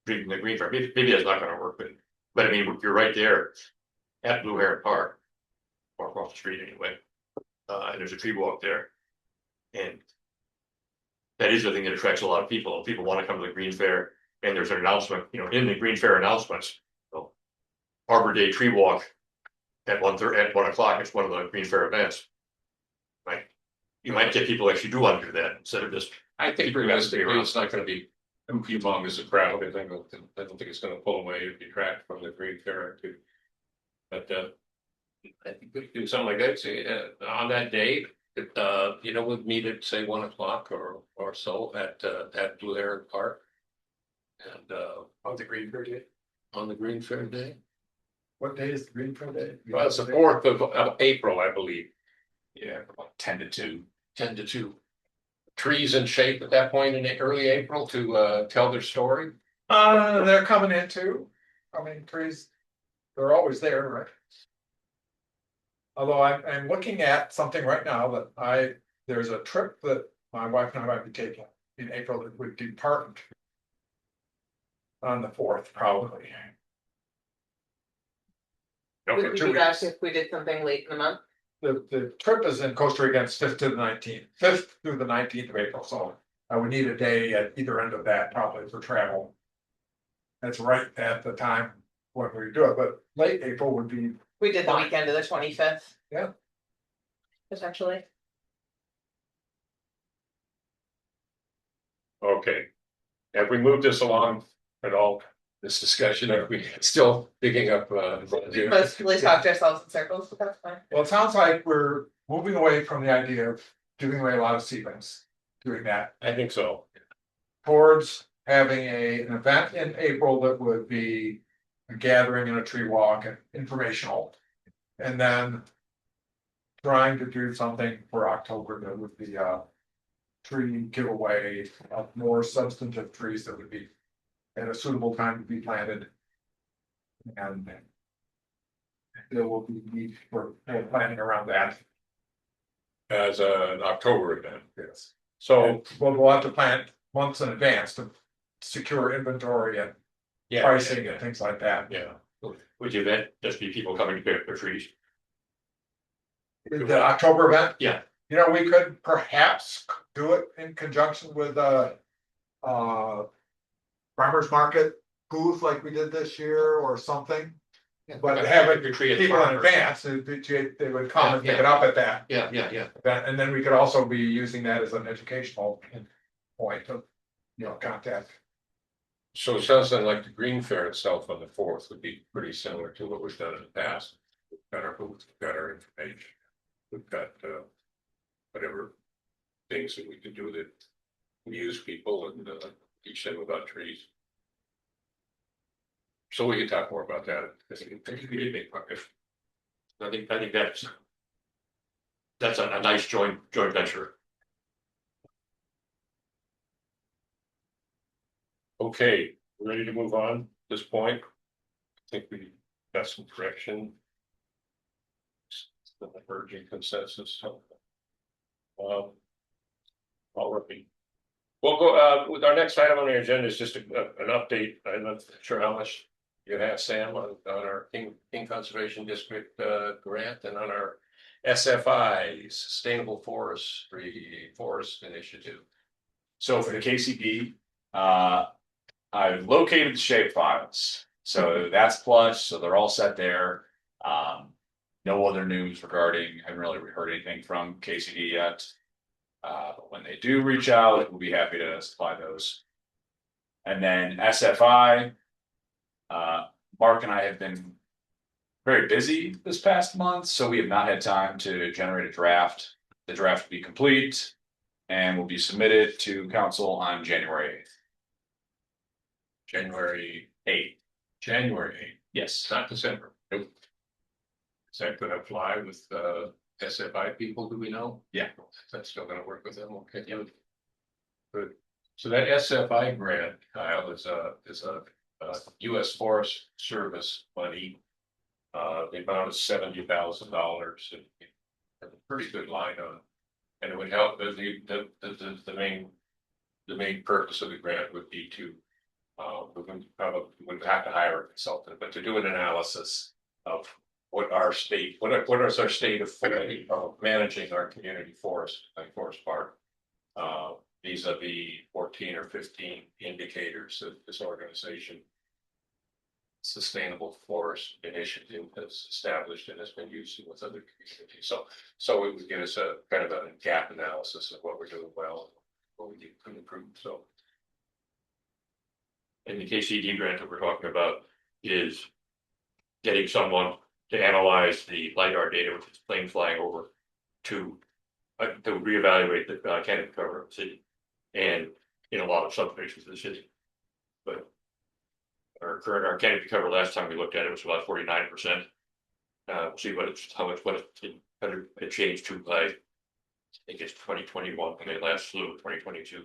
Leaving the Green Fair. Maybe that's not going to work, but I mean, you're right there at Blue Heron Park, or across the street anyway. And there's a tree walk there, and that is the thing that attracts a lot of people. People want to come to the Green Fair, and there's an announcement, you know, in the Green Fair announcements. So, Arbor Day tree walk at 1 o'clock. It's one of the Green Fair events. Right? You might get people actually do want to do that instead of just. I think realistically, it's not going to be humongous a crowd. I don't think it's going to pull away or detract from the Green Fair activity. But I think we could do something like that. Say on that day, you know, we'd meet at say 1 o'clock or so at Blue Heron Park, and On the Green Fair day. on the Green Fair day. what day is the Green Fair Day? Well, it's the 4th of April, I believe. Yeah, about 10 to 2. 10 to 2. Trees in shape at that point in early April to tell their story. They're coming in too. I mean, trees, they're always there, right? Although I'm looking at something right now that there's a trip that my wife and I might be taking in April that would depart on the 4th, probably. Would we be back if we did something late in the month? The trip is in Costa Rica, it's 5th to the 19th, 5th through the 19th of April, so I would need a day at either end of that probably for travel. That's right at the time when we do it, but late April would be. We did the Fine. weekend of the 25th. Yeah. Potentially. Okay. Have we moved this along at all? This discussion, are we still digging up? We mostly talked ourselves in circles, but that's fine. Well, it sounds like we're moving away from the idea of giving away a lot of seedlings, doing that. I think so. Towards having an event in April that would be a gathering and a tree walk and informational. And then trying to do something for October that would be a tree giveaway of more substantive trees that would be at a suitable time to be planted. And there will be need for planning around that. As an October event. Yes. So We'll have to plant months in advance to secure inventory and pricing and things like that. Yeah. Would the event just be people coming to pick up their trees? The October event? Yeah. You know, we could perhaps do it in conjunction with farmers market booth like we did this year or something. But I have think it you create people in farmers. advance, they would come and pick it up at that. Yeah. That, and then we could also be using that as an educational point of, contact. So it sounds like the Green Fair itself on the 4th would be pretty similar to what we've done in the past. We've got our booth, we've got our information, we've got whatever things that we could do that amuse people and teach them about trees. So we can talk more about that. I think it'd be a big part. I think that's a nice joint venture. Okay, we're ready to move on at this point. I think we got some correction. The emerging consensus. All right. We'll go with our next item on the agenda is just an update. I'm not sure how much you have, Sam, on our King Conservation District grant and on our SFI Sustainable Forest Initiative. So for the KCD, I've located the shape files. So that's plugged, so they're all set there. No other news regarding, haven't really heard anything from KCD yet. But when they do reach out, we'll be happy to supply those. And then SFI, Mark and I have been very busy this past month, so we have not had time to generate a draft. The draft will be complete and will be submitted to council on January 8th. January 8th. January 8th. Yes. Not December. Nope. Is that gonna fly with SFI people, do we know? Yeah. That's still gonna work with them, okay, good. So that SFI grant, Kyle, is a US Forest Service money. The amount is $70,000 and a pretty good line on. And it would help, the main purpose of the grant would be to we wouldn't have to hire a consultant, but to do an analysis of what is our state of managing our community forest, like Forest Park, vis-a-vis 14 or 15 indicators that this organization, Sustainable Forest Initiative, has established and has been using with other communities. So it would give us a kind of a gap analysis of what we're doing well, and what we can improve. So. And the KCD grant that we're talking about is getting someone to analyze the LiDAR data, which is planes flying over, to reevaluate the canopy cover of the city, and in a lot of subdivisions of the city. But our canopy cover last time we looked at it was about 49%. We'll see how it changed to by, I think it's 2021 when they last flew, 2022.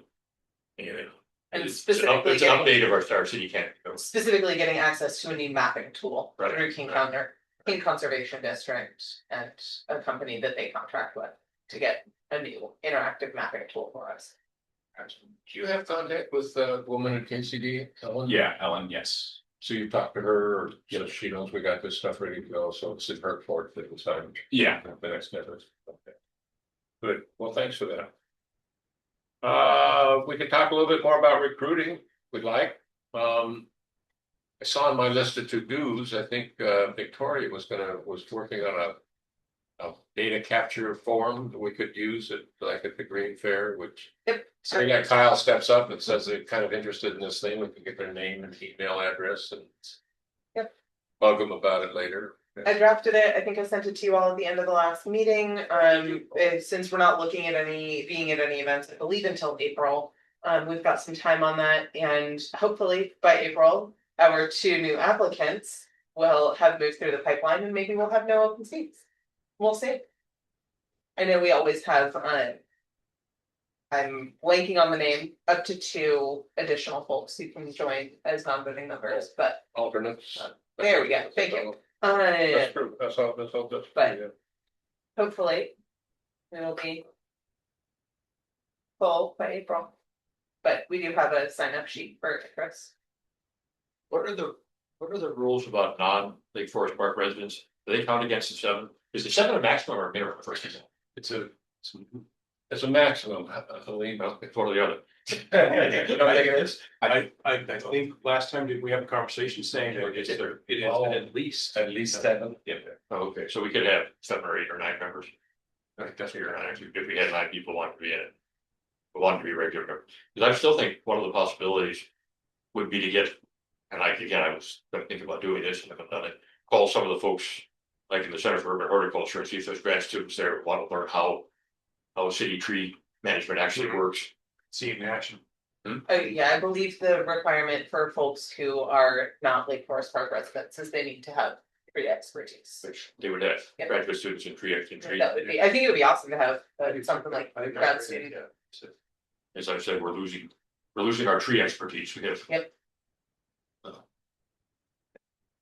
And it's specifically an update of our city canopy cover. Specifically getting access to a new mapping tool Right. through King Conservation District and a company that they contract with to get a new interactive mapping tool for us. Do you have contact with the woman at KCD, Ellen? Yeah, Ellen, yes. So you talked to her, or she knows we got this stuff ready to go, so it's in her court that was signed. Yeah. The next step is, okay. Good, well, thanks for that. We could talk a little bit more about recruiting, we'd like. I saw on my list of to-dos, I think Victoria was working on a data capture form that we could use at the Green Fair, which. Yep. So we got Kyle steps up and says they're kind of interested in this thing, we can get their name and email address and. Yep. Bug them about it later. I drafted it. I think I sent it to you all at the end of the last meeting. Since we're not looking at being at any events, I believe until April. We've got some time on that, and hopefully by April, our 2 new applicants will have moved through the pipeline, and maybe we'll have no open seats. We'll see. I know we always have. I'm blanking on the name. Up to 2 additional folks who can join as non-voting members, but Alternates. there we go. Thank you. That's true, that's all, But- yeah. Hopefully, it'll be full by April. But we do have a sign-up sheet for Chris. What are the rules about non-Lake Forest Park residents? Do they count against the 7? Is the 7 a maximum or a minimum for season? It's It's a maximum, Lee, for the other. I think last time did we have a conversation saying that it is at least. At least 7. Yeah. Oh, okay, so we could have 7 or 8 or 9 members. I think that's what you're on, actually, if we had 9 people wanting to be in it. We wanted to be regular members, because I still think one of the possibilities would be to get, and I was gonna think about doing this, and I haven't done it, call some of the folks, like in the Center for Urban Horticulture, and see if there's grad students there who want to learn how city tree management actually works. See it in action. Yeah, I believe the requirement for folks who are not Lake Forest Park residents is they need to have tree expertise. Which they would have Yep. graduate students in tree. That would be, I think it would be awesome to have something like I think grad that's great, student. yeah. As I said, we're losing our tree expertise. We have. Yep.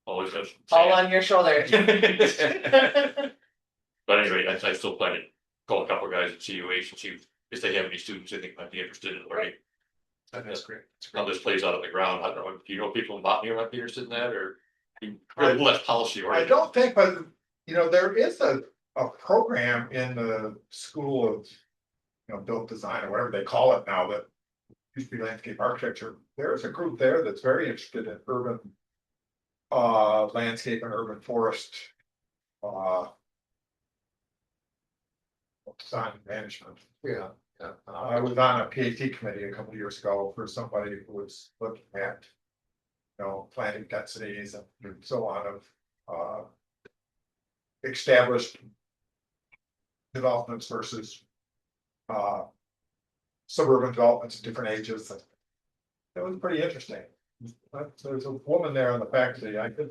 Always have. All on your shoulders. But anyway, I still plan to call a couple of guys at CUH and see if they have any students they think might be interested in learning That's great. how this plays out on the ground. I don't know, do you know people in botany who might be interested in that, or less policy I oriented? don't think, but there is a program in the School of, Built Design or whatever they call it now, that used to be landscape architecture. There's a group there that's very interested in urban landscape and urban forest design and management. Yeah. I was on a PhD committee a couple of years ago for somebody who was looking at, planting densities and so on of established developments versus suburban developments at different ages. It was pretty interesting. There's a woman there on the faculty. I know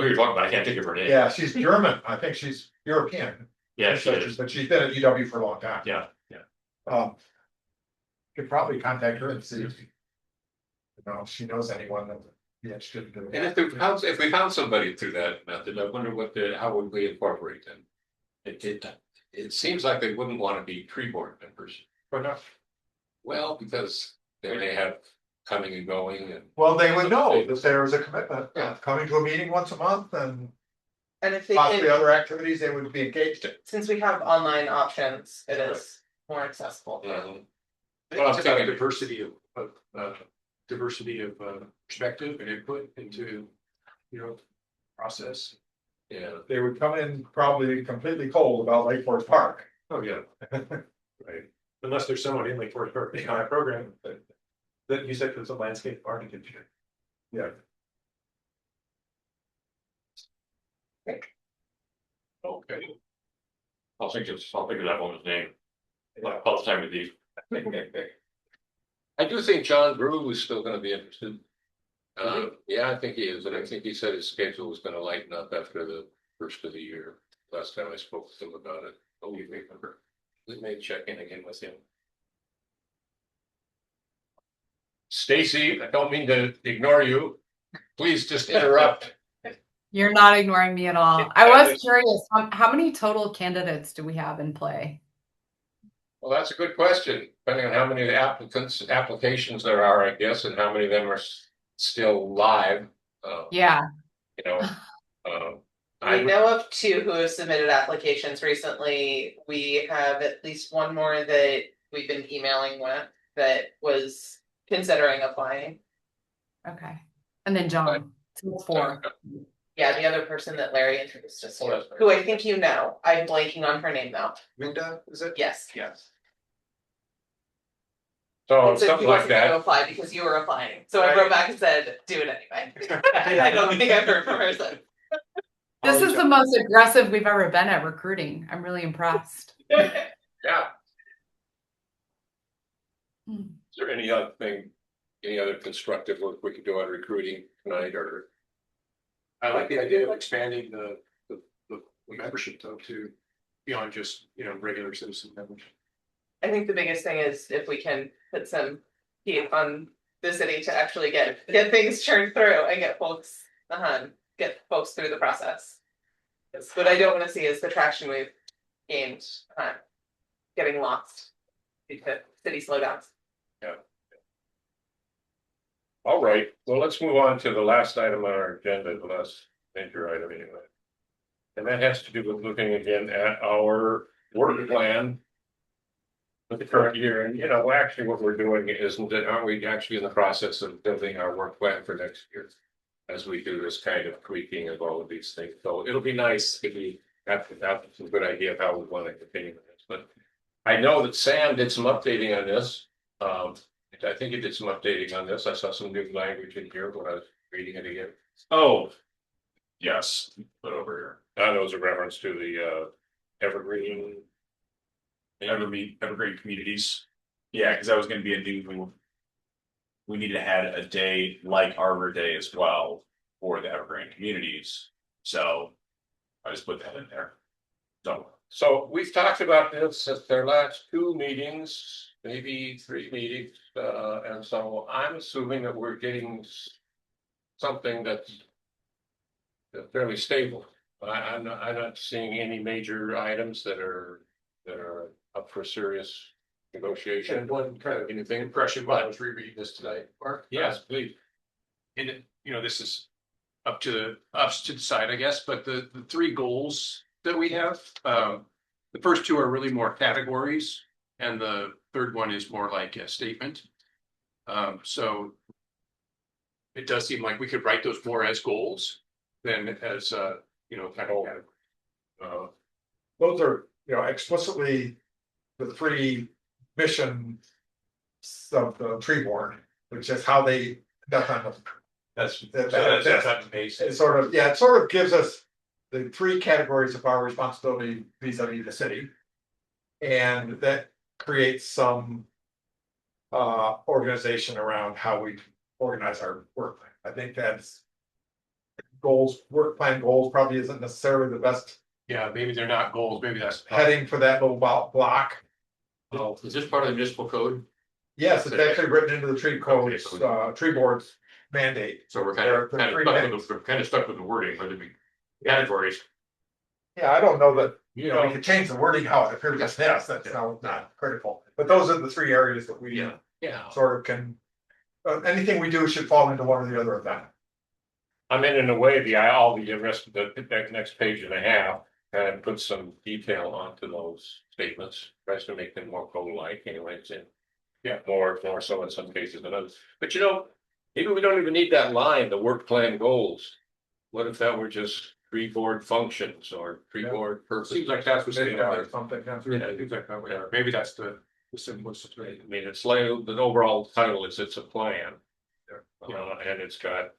who you're talking about. I can't think of her name. Yeah, she's German. I think she's European. Yeah, she is. But she's been at UW for a long time. Yeah. Could probably contact her and see if she knows anyone that would be interested in doing And that. if we found somebody through that method, I wonder how would we incorporate them? It seems like they wouldn't want to be tree board members. But no. Well, because they may have coming and going and. Well, they would know that there was a commitment of coming to a meeting once a month and And if they possibly can, other activities they would be engaged in. since we have online options, it is more accessible. Well, it's about a diversity of perspective and input into, process. Yeah. They would come in probably completely cold about Lake Forest Park. Oh, yeah. Right. Unless there's someone in Lake Forest Park, on a program that you said was a landscape architecture. Yeah. Okay. I'll think of that woman's name. All the time with these. I do think John Brew is still gonna be interested. Yeah, I think he is, and I think he said his schedule was gonna lighten up after the first of the year. Last time I spoke with him about it, we may check in again with him. Stacy, I don't mean to ignore you. Please just interrupt. You're not ignoring me at all. I was curious, how many total candidates do we have in play? Well, that's a good question, depending on how many applications there are, I guess, and how many of them are still live. Yeah. We know of 2 who have submitted applications recently. We have at least one more that we've been emailing with that was considering applying. Okay. And then John, so 4. Yeah, the other person that Larry introduced us Oh, to, that's right. who I think you know. I'm blanking on her name though. Minda, is it? Yes. Yes. So And so something he like wasn't going to that. apply because you were applying. So I wrote back and said, do it anyway. I don't think I've heard from her since. This is the most aggressive we've ever been at recruiting. I'm really impressed. Yeah. Hmm. Is there any other constructive work we could do on recruiting tonight, or? I like the idea of expanding the membership though to beyond just, regular citizen members. I think the biggest thing is if we can put some heat on the city to actually get things churned through and get folks through the process. What I don't want to see is the traction we've gained getting lost because city slowdowns. Yeah. All right, well, let's move on to the last item on our agenda, the last major item anyway. And that has to do with looking again at our work plan for the current year, and actually what we're doing aren't we actually in the process of building our work plan for next year? As we do this kind of tweaking of all of these things, so it'll be nice if we have some good idea of how we want to continue with this, but. I know that Sam did some updating on this, I think he did some updating on this, I saw some new language in here when I was reading it again. Oh. Yes, put over That was a reference to the evergreen. here, evergreen communities. Yeah, because that was gonna be a new. We need to add a day like Arbor Day as well for the evergreen communities, so. I just put that in there. So we've talked about this at their last 2 meetings, maybe 3 meetings, and so I'm assuming that we're getting something that's fairly stable. I'm not seeing any major items that are up for serious negotiation. And one kind of Anything? impression while I was rereading this tonight, Mark. Yes, please. And this is up to the side, I guess, but the 3 goals that we have, the first 2 are really more categories, and the third one is more like a statement. So it does seem like we could write those more as goals than as kind of Those are, explicitly the 3 mission of the tree board, which is how they define them. That's It sort of gives us the 3 categories of our responsibility vis-a-vis the city. And that creates some organization around how we organize our work. I think that's work plan goals probably isn't necessarily the best yeah, maybe they're not goals, maybe that's heading for that little block. Oh, is this part of the municipal code? Yes, it's actually written into the tree codes, tree board's mandate. So we're They're kind of stuck with the wording, but it'd be categories. Yeah, I don't know that, we can change the wording how it appears as this, that's not critical, but those are the 3 areas that we sort of can. Anything we do should fall into one or the other of them. I mean, in a way, all the rest of the next page and a half, kind of put some detail onto those statements, tries to make them more goal-like anyways, and more so in some cases than others. But maybe we don't even need that line, the work plan goals. What if that were just tree board functions or tree board purpose? seems like that's what they are. Something. Yeah, seems like maybe that's the simplest way. I mean, it's like the overall title is it's a plan. And it's got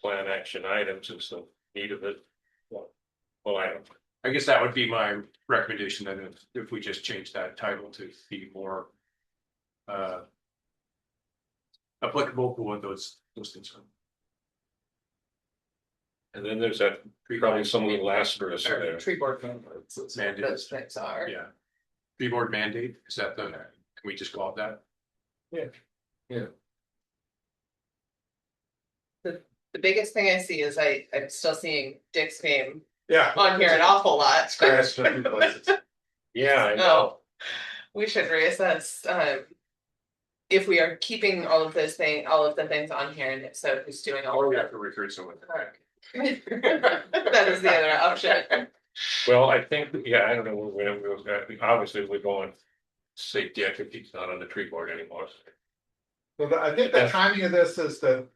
plan action items and so need of it. Well, I guess that would be my recommendation, then if we just change that title to be more applicable to what those things are. And then there's that probably some little asterisk there. Tree board mandates, is what those things are. Yeah. Tree board mandate, is that can we just call it that? Yeah. The biggest thing I see is I'm still seeing Dick's name Yeah. on here an awful lot. Yeah, I know. No, we should reassess, if we are keeping all of the things on here, and if so, who's doing all Or of we it? have to recruit someone. That is the other option. Well, I think, I don't know, obviously we're going safety activities not on the tree board anymore. So I think the timing of this is that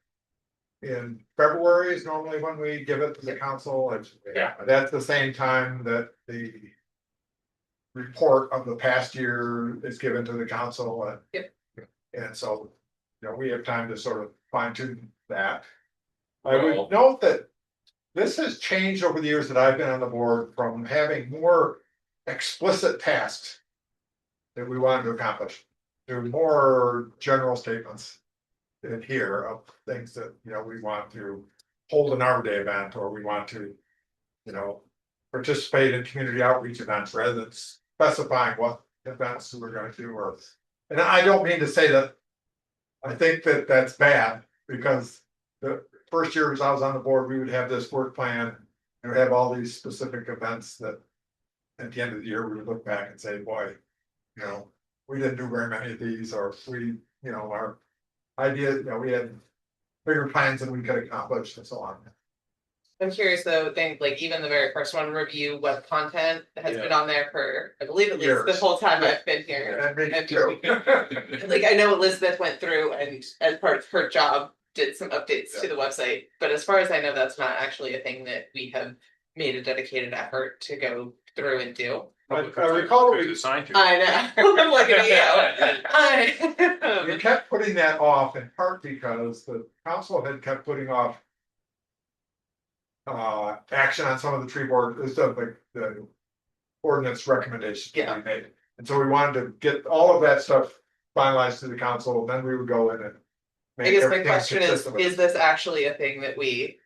in February is normally when we give it to the council. That's the same time that the report of the past year is given to the council. And so, we have time to sort of fine tune that. I would note that this has changed over the years that I've been on the board from having more explicit tasks that we wanted to accomplish to more general statements in here of things that, we want to hold an Arbor Day event, or we want to, participate in community outreach events rather than specifying what events we're going to do. And I don't mean to say that I think that that's bad, because the first year as I was on the board, we would have this work plan and have all these specific events that at the end of the year, we would look back and say, boy, we didn't do very many of these, or we, our idea, we had bigger plans than we could accomplish and so on. I'm curious though, think like even the very first one, review web content has been on there for, I believe at least the Years. whole time I've been here. And me And- too. Like I know Elizabeth went through and as part of her job did some updates to the website, but as far as I know, that's not actually a thing that we have made a dedicated effort to go through and do. I recall we assigned to. I know. I'm looking at you. We kept putting that off in part because the council had kept putting off. Action on some of the tree board, stuff like the ordinance recommendations that we made. And so we wanted to get all of that stuff finalized to the council, then we would go in and. I guess my question is this actually a thing that we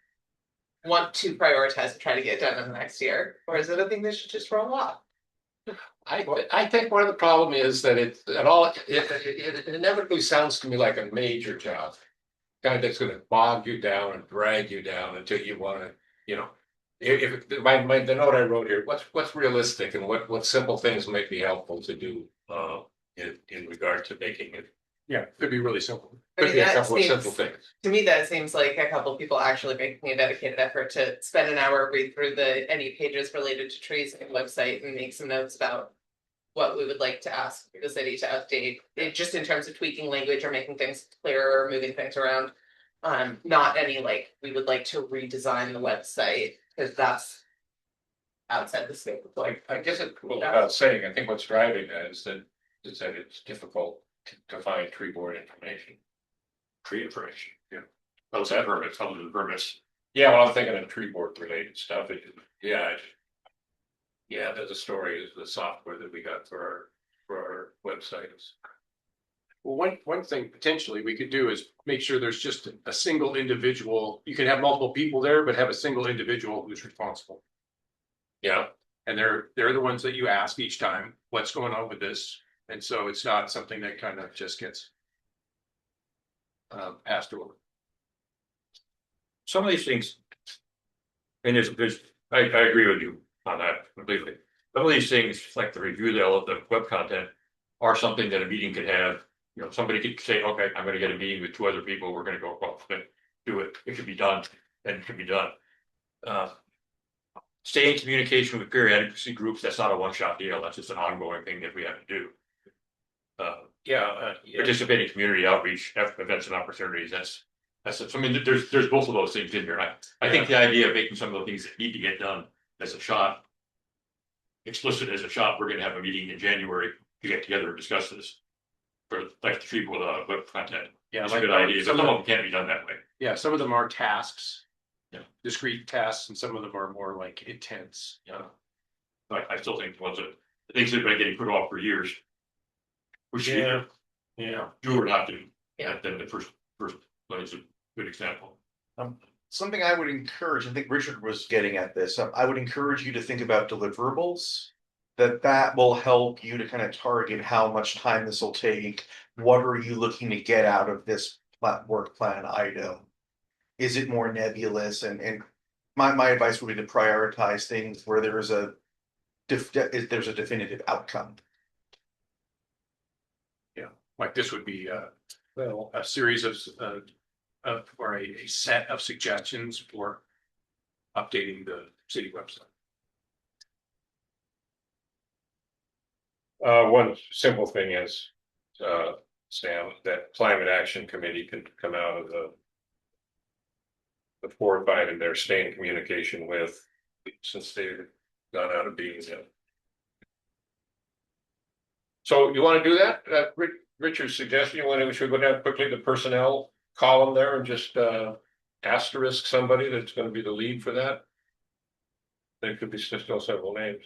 want to prioritize and try to get done in the next year? Or is it a thing that should just roll off? I think one of the problem is that it inevitably sounds to me like a major job. Kind of that's gonna bog you down and drag you down until you wanna, you know. If the note I wrote here, what's realistic and what simple things might be helpful to do in regard to making it. Yeah, could be really simple. Could be a couple of simple things. To me, that seems like a couple of people actually making a dedicated effort to spend an hour, read through any pages related to trees and website and make some notes about what we would like to ask the city to update, just in terms of tweaking language or making things clearer or moving things around. Not any like, we would like to redesign the website, because that's outside the scope of like. I guess it goes without saying, I think what's driving that is that it's difficult to find tree board information. Tree information, yeah. Those have permits, other than permits. Yeah, well, I'm thinking of tree board related stuff. There's a story is the software that we got for our websites. Well, one thing potentially we could do is make sure there's just a single individual. You can have multiple people there, but have a single individual who's responsible. Yeah. And they're the ones that you ask each time, what's going on with this? And so it's not something that kind of just gets passed over. Some of these things. And I agree with you on that completely. Some of these things, like the review of the web content, are something that a meeting could have. You know, somebody could say, okay, I'm gonna get a meeting with 2 other people, we're gonna go, well, do it, it could be done, and it can be done. Stay in communication with peer advocacy groups, that's not a one-shot deal, that's just an ongoing thing that we have to do. Participate in community outreach, events and opportunities, I mean, there's both of those things in here. I think the idea of making some of the things that need to get done as a shot. Explicit as a shot, we're gonna have a meeting in January to get together and discuss this. For like the tree web content. Yeah, It's like a good idea, some of them can't be done that way. Yeah, some of them are tasks. Yeah. Discrete tasks, and some of them are more like intense. Yeah. I still think the things that have been getting put off for years. We should do or not do. Yeah. Then the first one is a good example. Something I would encourage, I think Richard was getting at this, I would encourage you to think about deliverables. That will help you to kind of target how much time this will take. What are you looking to get out of this work plan item? Is it more nebulous? And my advice would be to prioritize things where there's a definitive outcome. Yeah, like this would be a series of or a set of suggestions for updating the city website. One simple thing is, Sam, that climate action committee can come out of the 4 or 5 and they're staying in communication with, since they've gone out of being. So you want to do that? Richard's suggestion, we should go down quickly to the personnel column there and just asterisk somebody that's going to be the lead for that. There could be still several names.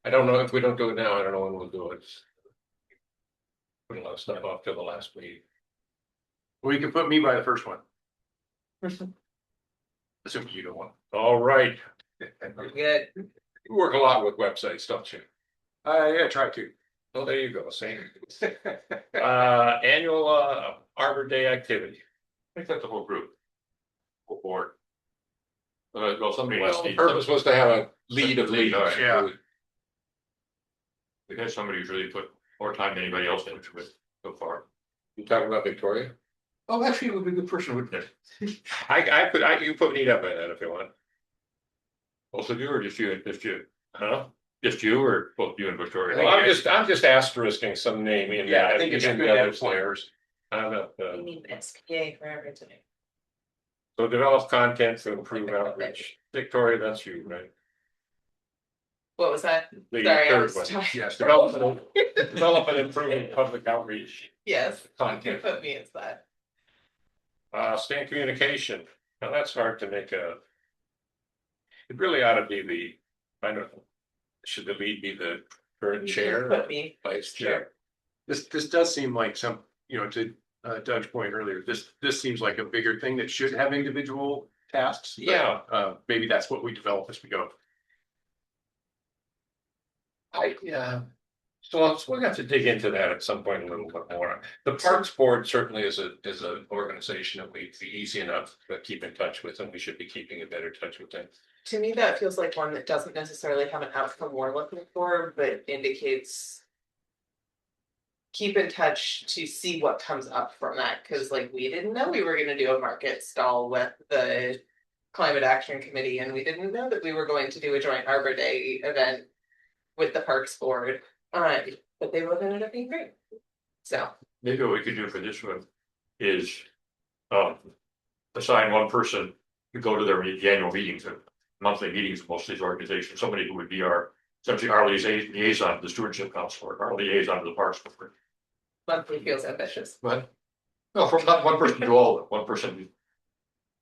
I don't know if we don't do it now, I don't know when we'll do it. Put a lot of stuff off till the last meeting. Well, you can put me by the first one. Assuming you don't want. All right. Good. You work a lot with websites, don't you? Yeah, try to. Oh, there you go, same. Annual Arbor Day activity. I think that's the whole group. Whole board. Well, somebody Well, else the needs. purpose was to have a lead of leads. All right. Yeah. We've had somebody who's really put more time than anybody else into it so far. You talking about Victoria? Oh, actually, it would be a good person, wouldn't it? You put Nita up in that if you want. Both of you or just you, huh? Just you or both you and Victoria? Well, I'm just asterisking some name in Yeah, I that. think it's giving good the to other have one. players. You need SPA for everything. So develop content to improve outreach. Victoria, that's you, right? What was that? The Sorry, I third was one. tired. Yes, develop and improve public outreach. Yes, you can Content. put me as that. Stay in communication. Now that's hard to make a. It really ought to be I don't know. Should the lead be the current You chair? can put me. Vice chair. This does seem like some, to Doug's point earlier, this seems like a bigger thing that should have individual tasks. But, Yeah. maybe that's what we develop as we go. So we're going to have to dig into that at some point a little bit more. The Parks Board certainly is an organization that we'd be easy enough to keep in touch with, and we should be keeping in better touch with them. To me, that feels like one that doesn't necessarily have an outcome we're looking for, but indicates. Keep in touch to see what comes up from that, because like we didn't know we were gonna do a market stall with the Climate Action Committee, and we didn't know that we were going to do a joint Arbor Day event with the Parks Board. But they both ended up being great. So Maybe what we could do for this one is assign one person to go to their annual meetings, monthly meetings of most of these organizations, somebody who would be essentially our liaison to the Stewardship Council, or our liaison to the Parks Board. monthly feels ambitious. But no, for not one person to do all of it, one person.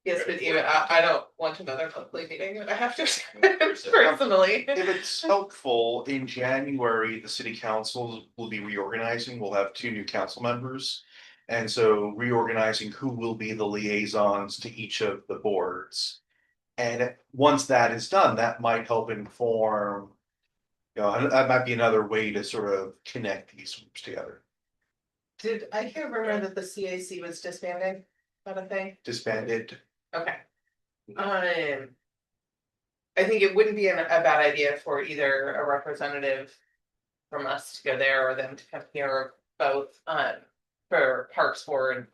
Yes, but even I don't want another monthly meeting. I have to personally. If it's helpful, in January, the city council will be reorganizing. We'll have 2 new council members. And so reorganizing who will be the liaisons to each of the boards. And once that is done, that might help inform, that might be another way to sort of connect these groups together. Did I hear rumor that the CAC was disbanding? Is that a thing? Disbanded. Okay. I think it wouldn't be a bad idea for either a representative from us to go there or them to come here, both for Parks Board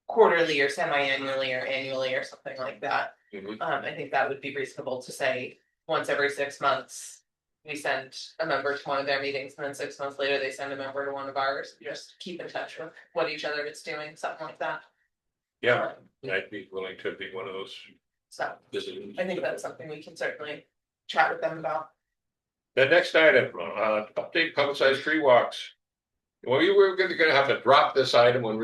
quarterly or semi-annually or annually or something like that. I think that would be reasonable to say once every 6 months we send a member to one of their meetings, and then 6 months later they send a member to one of ours. Just keep in touch with what each other is doing, something like that. Yeah, I'd be willing to be one of those. So Visitors. I think that's something we can certainly chat with them about. The next item, update publicized tree walks. Well, you were gonna have to drop this item when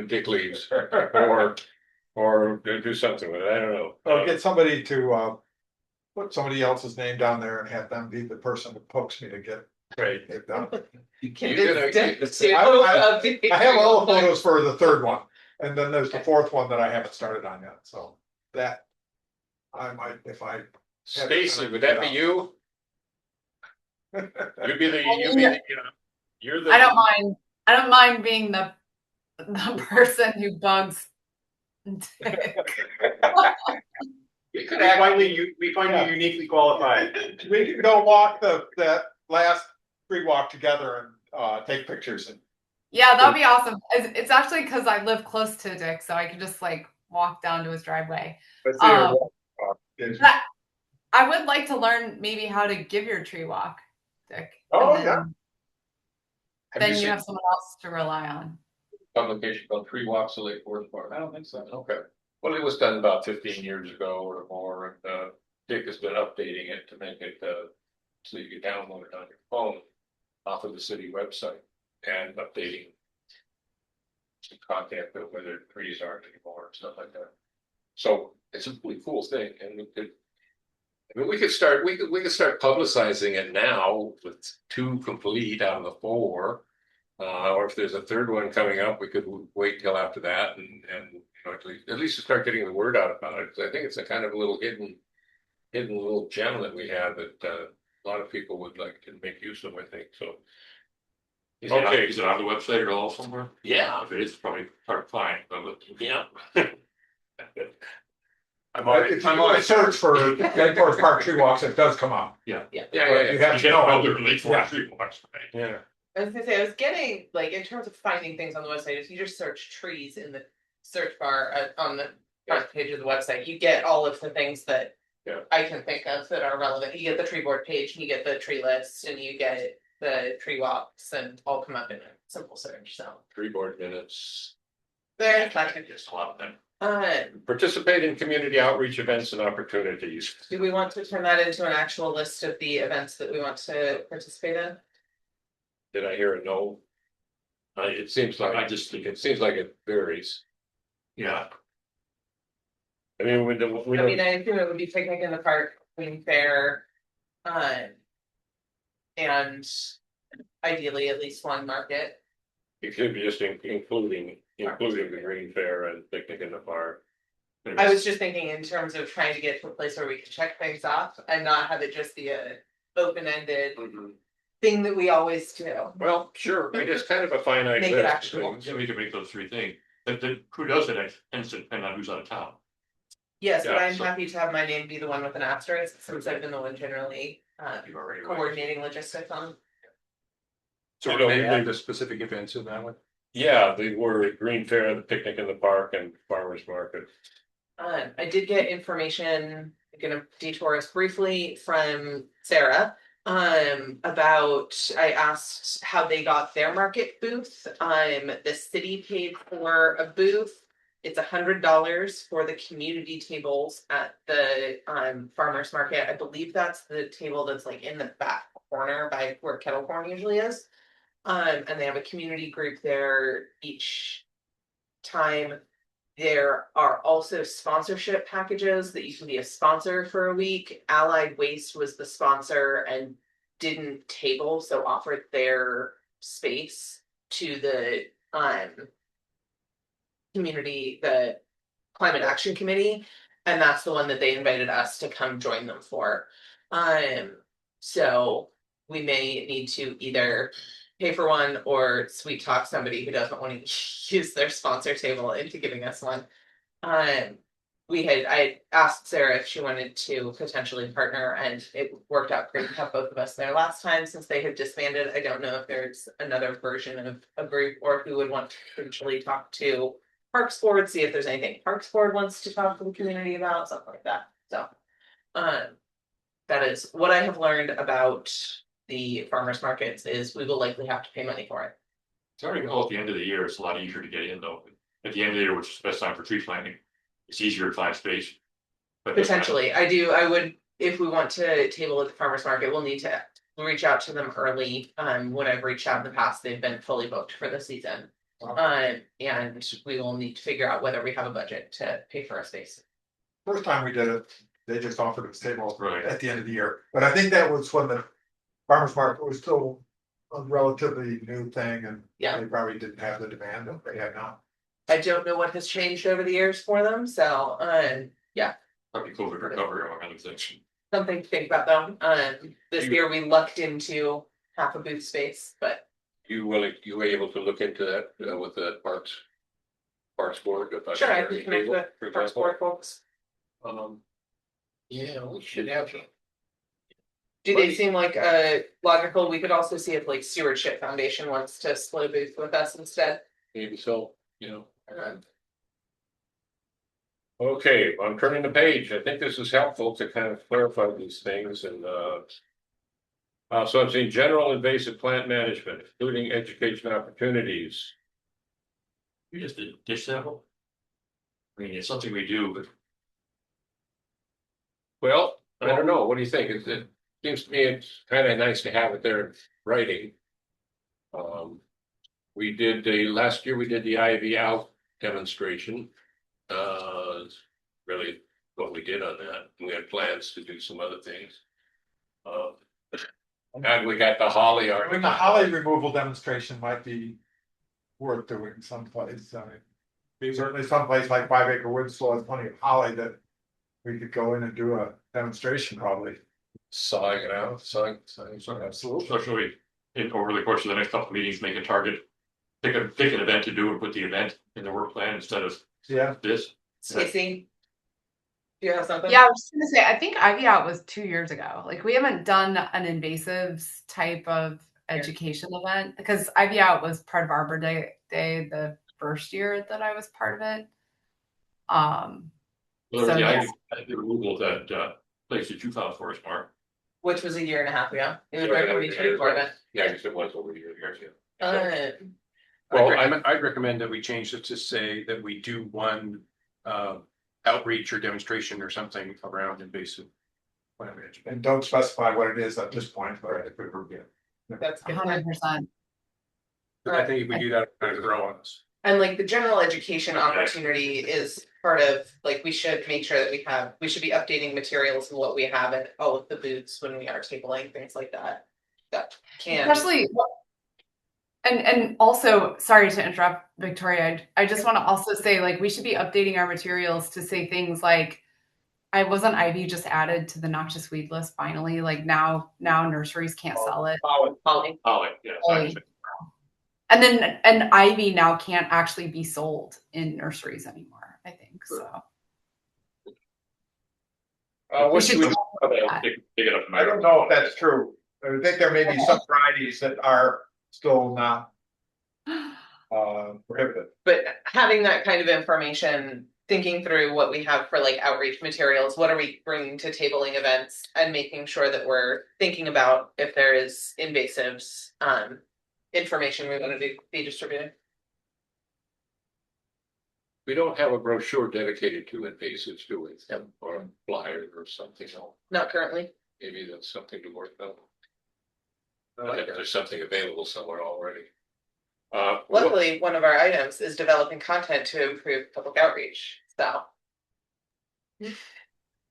Dick leaves, or do something with it. I don't know. Or get somebody to put somebody else's name down there and have them be the person who pokes me to get Right. it done. I have all the photos for the 3rd one, and then there's the 4th one that I haven't started on yet, so that. I might, if I. Stacy, would that be you? You'd be the, you're the. I don't mind being the person who bugs. We find you uniquely qualified. We can go walk that last tree walk together and take pictures and. Yeah, that'd be awesome. It's actually because I live close to Dick, so I could just like walk down to his driveway. I would like to learn maybe how to give your tree walk, Dick. Oh, yeah. Then you have someone else to rely on. Publication called Tree Walks of Lake Forest Park. I don't think so. Okay. Well, it was done about 15 years ago or more, and Dick has been updating it to make it so you can download it on your phone off of the city website and updating some content of where the trees aren't anymore and stuff like that. So it's a really cool thing, and we could start publicizing it now with 2 complete out of the 4. Or if there's a 3rd one coming up, we could wait till after that and at least start getting the word out about it. Because I think it's a kind of a little hidden little gem that we have that a lot of people would like to make use of, I think. So. Is it on the website or all somewhere? Yeah. If it is, probably hard to find. Yeah. I'm on a search for Lake Forest Park tree walks, it does come up. Yeah. You have to know. Lake Forest tree walks. Yeah. I was gonna say, I was getting, like, in terms of finding things on the website, if you just search trees in the search bar on the front page of the website, you get all of the things that I can think of that are relevant. You get the tree board page, you get the tree list, and you get the tree walks, and all come up in a simple search. So Tree board minutes. very Just a lot of them. fun. Participate in community outreach events and opportunities. Do we want to turn that into an actual list of the events that we want to participate in? Did I hear a no? It seems like, I just think it seems like it varies. Yeah, I mean, we I don't, mean, I assume it would be picnic in the park, Queen Fair, and ideally at least one market. it could be just including the green fair and picnic in the park. I was just thinking in terms of trying to get to a place where we can check things off and not have it just be a open-ended thing that we always do. Well, sure, I mean, it's kind of a finite Make it list. actual. So yeah, we can make those three things. The who does it tends to depend on who's out of town. Yes, but Yeah, I'm so- happy to have my name be the one with an asterisk since I've been the one generally You've already. coordinating logistics on. So I we don't may really- add the specific events in that one. Yeah, they were green fair, the picnic in the park and farmers market. I did get information, I'm gonna detour us briefly from Sarah. About, I asked how they got their market booth. The city paid for a booth. It's $100 for the community tables at the farmers market. I believe that's the table that's like in the back corner by where kettle corn usually is. And they have a community group there each time. There are also sponsorship packages that you can be a sponsor for a week. Allied Waste was the sponsor and didn't table, so offered their space to the community, the Climate Action Committee, and that's the one that they invited us to come join them for. So we may need to either pay for one or sweet talk somebody who doesn't want to use their sponsor table into giving us one. I asked Sarah if she wanted to potentially partner, and it worked out great to have both of us there last time since they had disbanded. I don't know if there's another version of a group or who would want to potentially talk to Parks Board, see if there's anything Parks Board wants to talk to the community about, something like that. So, that is what I have learned about the farmers markets is we will likely have to pay money for it. It's already Well, at the end of the year, it's a lot easier to get in though. At the end of the year, which is the best time for tree planting, it's easier to find space. But Potentially, I would, if we want to table at the farmers market, we'll need to reach out to them early. When I've reached out in the past, they've been fully booked for the season. And we will need to figure out whether we have a budget to pay for a space. First time we did it, they just offered us tables Right. at the end of the year, but I think that was when the farmers market was still a relatively new thing and. Yeah. They probably didn't have the demand that they have now. I don't know what has changed over the years for them, so Probably COVID recovery or other things. something to think about though. This year we lucked into half a booth space, but You were able to look into that with the Parks Board? sure, I can connect with For Parks example? Board folks. Yeah, we should have. Do they seem like logical? We could also see if like Stewardship Foundation wants to split a booth with us instead. Maybe so, Okay, I'm turning the page. I think this is helpful to kind of clarify these things and so I'm saying general invasive plant management, including education opportunities. You just did dish sample? I mean, it's something we do, but Well, I don't know. What do you think? It seems to me it's kind of nice to have it there in writing. Last year we did the Ivy out demonstration. Really what we did on that. We had plans to do some other things. And we got the holly I mean, the holly removal demonstration might be worth doing someplace, I mean. Certainly someplace like 5 Acre Woods still has plenty of holly that we could go in and do a demonstration probably. sawing it out, Absolutely. so should we, over the course of the next couple of meetings, make a target? Pick an event to do and put the event in the work plan instead of Yeah, this. Stacy, do you have something? Yeah, I was just gonna say, I think Ivy Out was 2 years ago. Like we haven't done an invasives type of education event because Ivy Out was part of Arbor Day the first year that I was part of it. Well, So, yeah, yes. the removal that place that you found for us, Mark. which was a year and a half ago. It was Yeah, right yeah, when we yeah, took for yeah. that. Yeah, because it was over a year, yeah. Well, I'd recommend that we change it to say that we do one outreach or demonstration or something around invasive plant management. And don't specify what it is at this point, but if we were getting. That's a good point. 100%. But I think if we do that, it's going to grow on us. And like the general education opportunity is part of, like, we should make sure that we should be updating materials and what we have at all of the booths when we are tabling, things like that. That can. Especially, and also, sorry to interrupt, Victoria. I just want to also say, like, we should be updating our materials to say things like, wasn't Ivy just added to the noxious weed list finally? Like now nurseries can't sell it. Polly. Yeah. And Ivy now can't actually be sold in nurseries anymore, I think. So What should we? talk about that. I don't know if that's true. I think there may be some varieties that are still not prohibited. But having that kind of information, thinking through what we have for like outreach materials, what are we bringing to tabling events, and making sure that we're thinking about if there is invasives, information we want to be distributing. We don't have a brochure dedicated to invasives, do we? Or a flyer or something else. Not currently. Maybe that's something to work on. If there's something available somewhere already. Luckily, one of our items is developing content to improve public outreach. So. Yeah.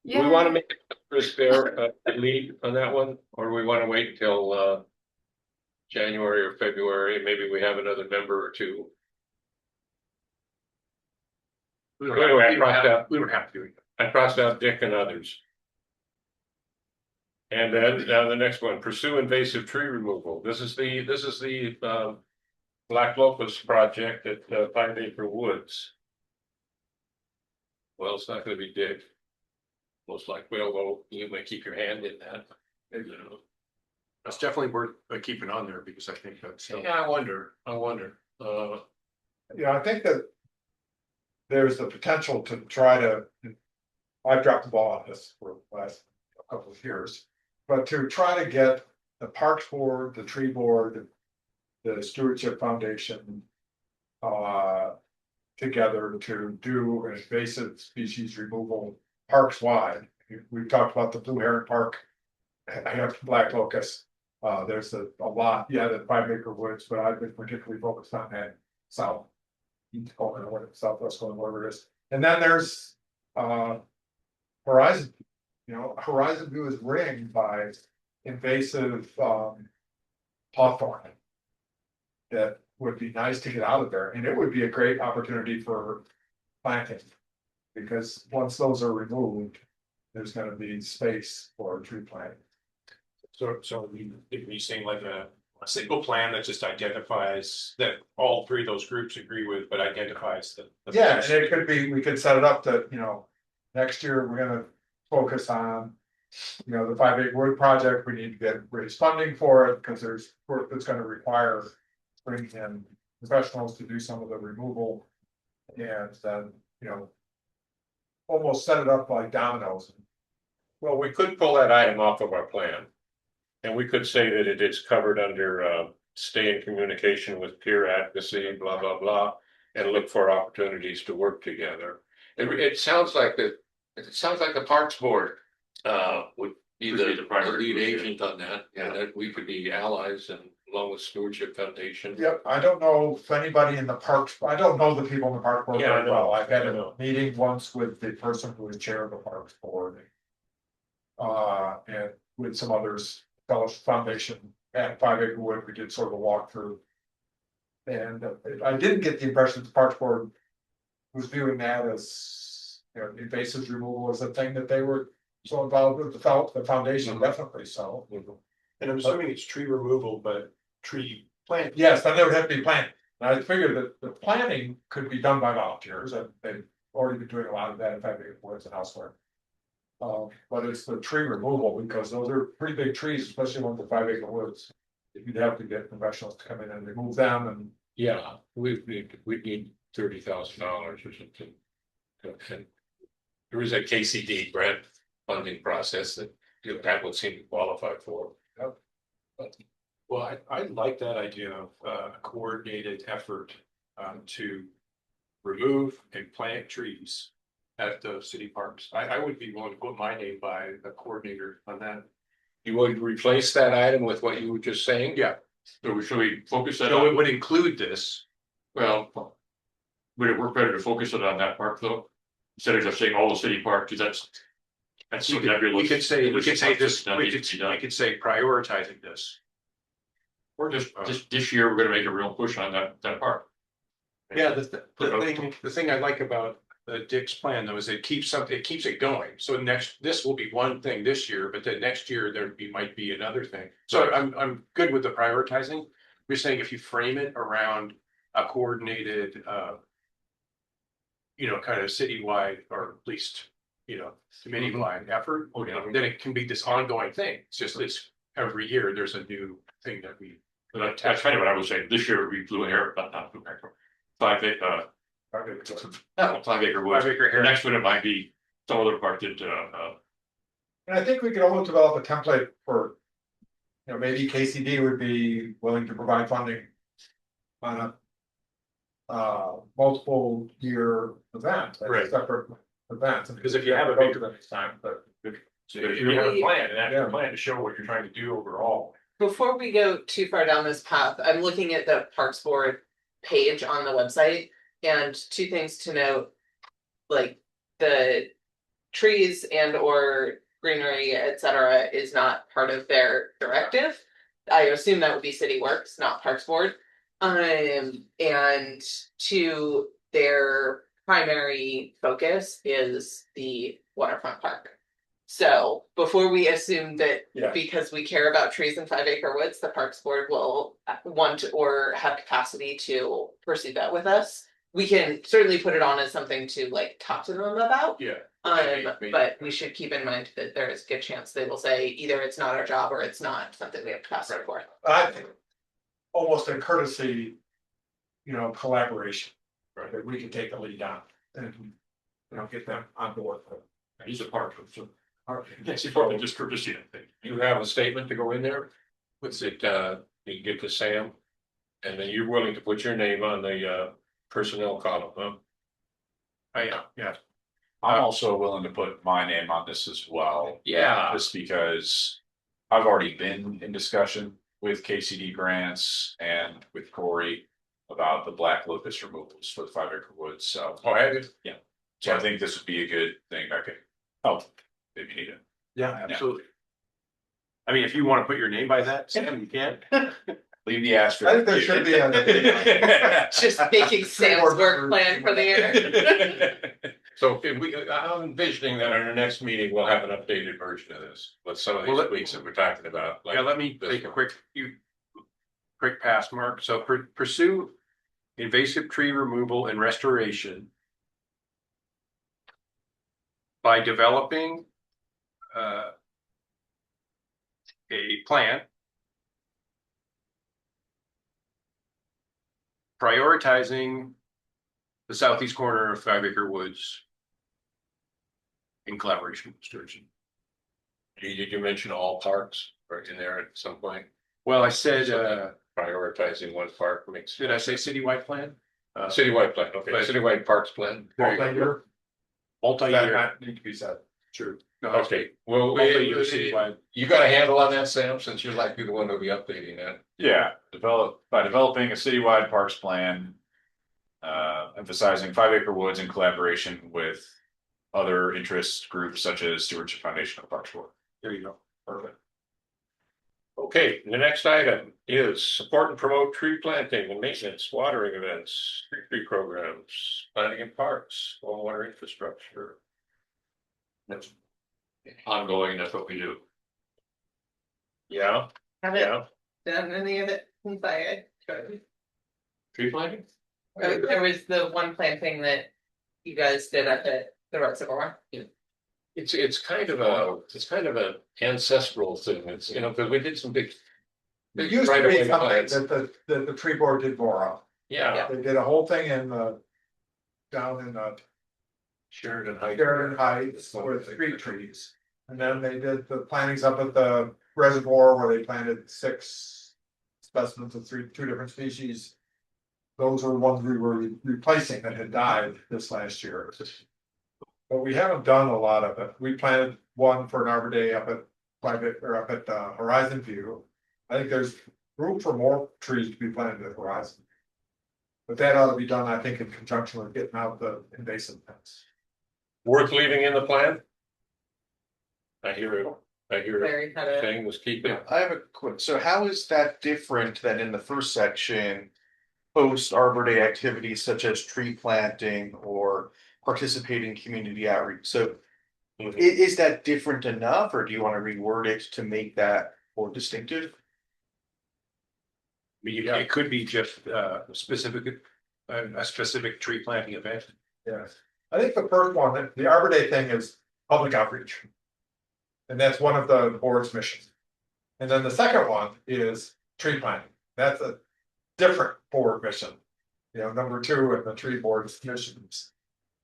Do we want to make Chris Bear lead on that one, or do we want to wait until January or February? Maybe we have another member or two. Anyway, We don't have to do it. I crossed out Dick and others. And then now the next one, pursue invasive tree removal. This is the Black Locust project at 5 Acre Woods. Well, it's not going to be Dick. Most likely, although you may keep your hand in that. You know. That's definitely worth keeping on there because I think that's. Yeah, I wonder. Yeah, I think that there's the potential to try to, I've dropped the ball on this for the last couple of years, but to try to get the Parks Board, the Tree Board, the Stewardship Foundation together to do an invasive species removal parks wide. We've talked about the Blue Heron Park. I have Black Locust. There's a lot, the 5 Acre Woods, but I've been particularly focused on that south. East corner, or southwest corner, whatever it is. And then there's Horizon. Horizon View is ringed by invasive hawthorn. That would be nice to get out of there, and it would be a great opportunity for planting. Because once those are removed, there's gonna be space for tree planting. So we saying like a single plan that just identifies that all three of those groups agree with, but identifies the. Yeah, and it could be, we could set it up that, next year we're gonna focus on. The 5 Acre Wood project, we need to get raise funding for it, because there's work that's gonna require. Bringing in professionals to do some of the removal. And then, almost set it up like dominoes. Well, we could pull that item off of our plan. And we could say that it is covered under stay in communication with peer advocacy, blah, blah, blah. And look for opportunities to work together. It sounds like the Parks Board would be the lead agent on that. And that we could be allies and along with Stewardship Foundation. Yep, I don't know if anybody in the parks, I don't know the people in the park board Yeah, I very know. well. I've had I a know. meeting once with the person who is chair of the parks board. And with some others, Fellowship Foundation at 5 Acre Wood, we did sort of a walkthrough. And I didn't get the impression that the parks board was viewing that as, invasive removal as a thing that they were so involved with. The foundation definitely so. And I'm assuming it's tree removal, but tree planting. Yes, then there would have to be planting. And I figured that the planting could be done by volunteers, and they've already been doing a lot of that in 5 Acre Woods and elsewhere. But it's the tree removal, because those are pretty big trees, especially ones in 5 Acre Woods. You'd have to get professionals to come in and remove them, and Yeah, we'd need $30,000 or something. And there is a KCD, Brent. funding process that that would seem to qualify for. Well, I like that idea of a coordinated effort to remove and plant trees at the city parks. I would be willing to put my name by a coordinator on that. You would replace that item with what you were just saying? Yeah, So should we focus that so it on, would include this. well, would it work better to focus it on that park though? Instead of just saying all the city parks, because that's so nebulous. We could say this, That we needs to be done. could say prioritizing this. Or just this year, we're gonna make a real push on that park. Yeah, the thing I like about Dick's plan though is it keeps it going. So this will be one thing this year, but then next year might be another thing. So I'm good with the prioritizing. We're saying if you frame it around a coordinated, kind of citywide or at least, committee-wide effort, then it can be this ongoing thing. It's just every year there's a new thing that we. But that's kind of what I was saying. This year we flew air, but not blue air. 5 acre, 5 acre woods. 5 acre The hair. next one, it might be some other park that, And I think we could almost develop a template for. Maybe KCD would be willing to provide funding. On a. Multiple year event, like Right. separate events. Because if you have a big- next time, but. so if you have a plan, an actual plan to show what you're trying to do overall. Before we go too far down this path, I'm looking at the Parks Board page on the website, and two things to note. Like the trees and or greenery, etc., is not part of their directive. I assume that would be City Works, not Parks Board. And two, their primary focus is the waterfront park. So before we assume that because we care about trees and 5 acre woods, the Parks Board will want or have capacity to pursue that with us. We can certainly put it on as something to like talk to them about. Yeah. But we should keep in mind that there is a good chance they will say either it's not our job or it's not something we have capacity for. I think. Almost a courtesy. Collaboration. Right. That we can take the lead on and. Get them on board. He's a part of it. Yes, It's probably just courtesy, I think. You have a statement to go in there? What's it, you can get to Sam? And then you're willing to put your name on the personnel column, huh? Yeah. I'm also willing to put my name on this as well. Yeah. Just because I've already been in discussion with KCD grants and with Corey about the black locust removals for the 5 acre woods. So, Oh, have you? yeah. So I think this would be a good thing that could help if you need it. Yeah, absolutely. I mean, if you want to put your name by that, Sam, you can. Leave the asterisk. I think there should be a. Just making Sam's work plan for the year. So if I'm envisioning that in our next meeting, we'll have an updated version of this with some of these tweaks that we're talking about. Yeah, let me take a quick pass, Mark. So pursue invasive tree removal and restoration by developing a plan, prioritizing the southeast corner of 5 acre woods in collaboration with Sturgeon. Did you mention all parks right in there at some point? Well, I said, Prioritizing one park makes. did I say citywide plan? Citywide plan, okay, citywide parks plan. There you go. Multi-year. Multi-year. That need to be said. True. Okay, well, Multi-year citywide. you got a handle on that, Sam, since you're likely the one to be updating that. Yeah, developing a citywide parks plan. Emphasizing 5 acre woods in collaboration with other interest groups such as Stewardship Foundation of Parks Board. There you go. Perfect. Okay, the next item is support and promote tree planting and maintenance, watering events, street tree programs, planting in parks, stormwater infrastructure. That's ongoing, that's what we do. Yeah, Haven't yeah, done any of it since I started. tree planting? There was the one planting that you guys did at the reservoir. It's kind of an ancestral thing, it's, because we did some big. It used to right-of-way be something plants. that the tree board did more of. Yeah, They did a whole thing in down in Sheridan Heights. Sheridan Heights with street trees. And then they did the plantings up at the reservoir where they planted 6 specimens of 2 different species. Those were ones we were replacing that had died this last year. But we haven't done a lot of it. We planted one for an Arbor Day up at Horizon View. I think there's room for more trees to be planted at Horizon. But that ought to be done, I think, in conjunction with getting out the invasive plants. Worth leaving in the plan? I hear it. Larry had a, Thing was keeping. I have a quick, so how is that different than in the first section? Post Arbor Day activities such as tree planting or participating in community outreach, so is that different enough, or do you want to reword it to make that more distinctive? I mean, it could be just a specific tree planting event. Yes, I think the first one, the Arbor Day thing is public outreach. And that's one of the board's missions. And then the second one is tree planting. That's a different board mission. You know, number 2 in the tree board's missions.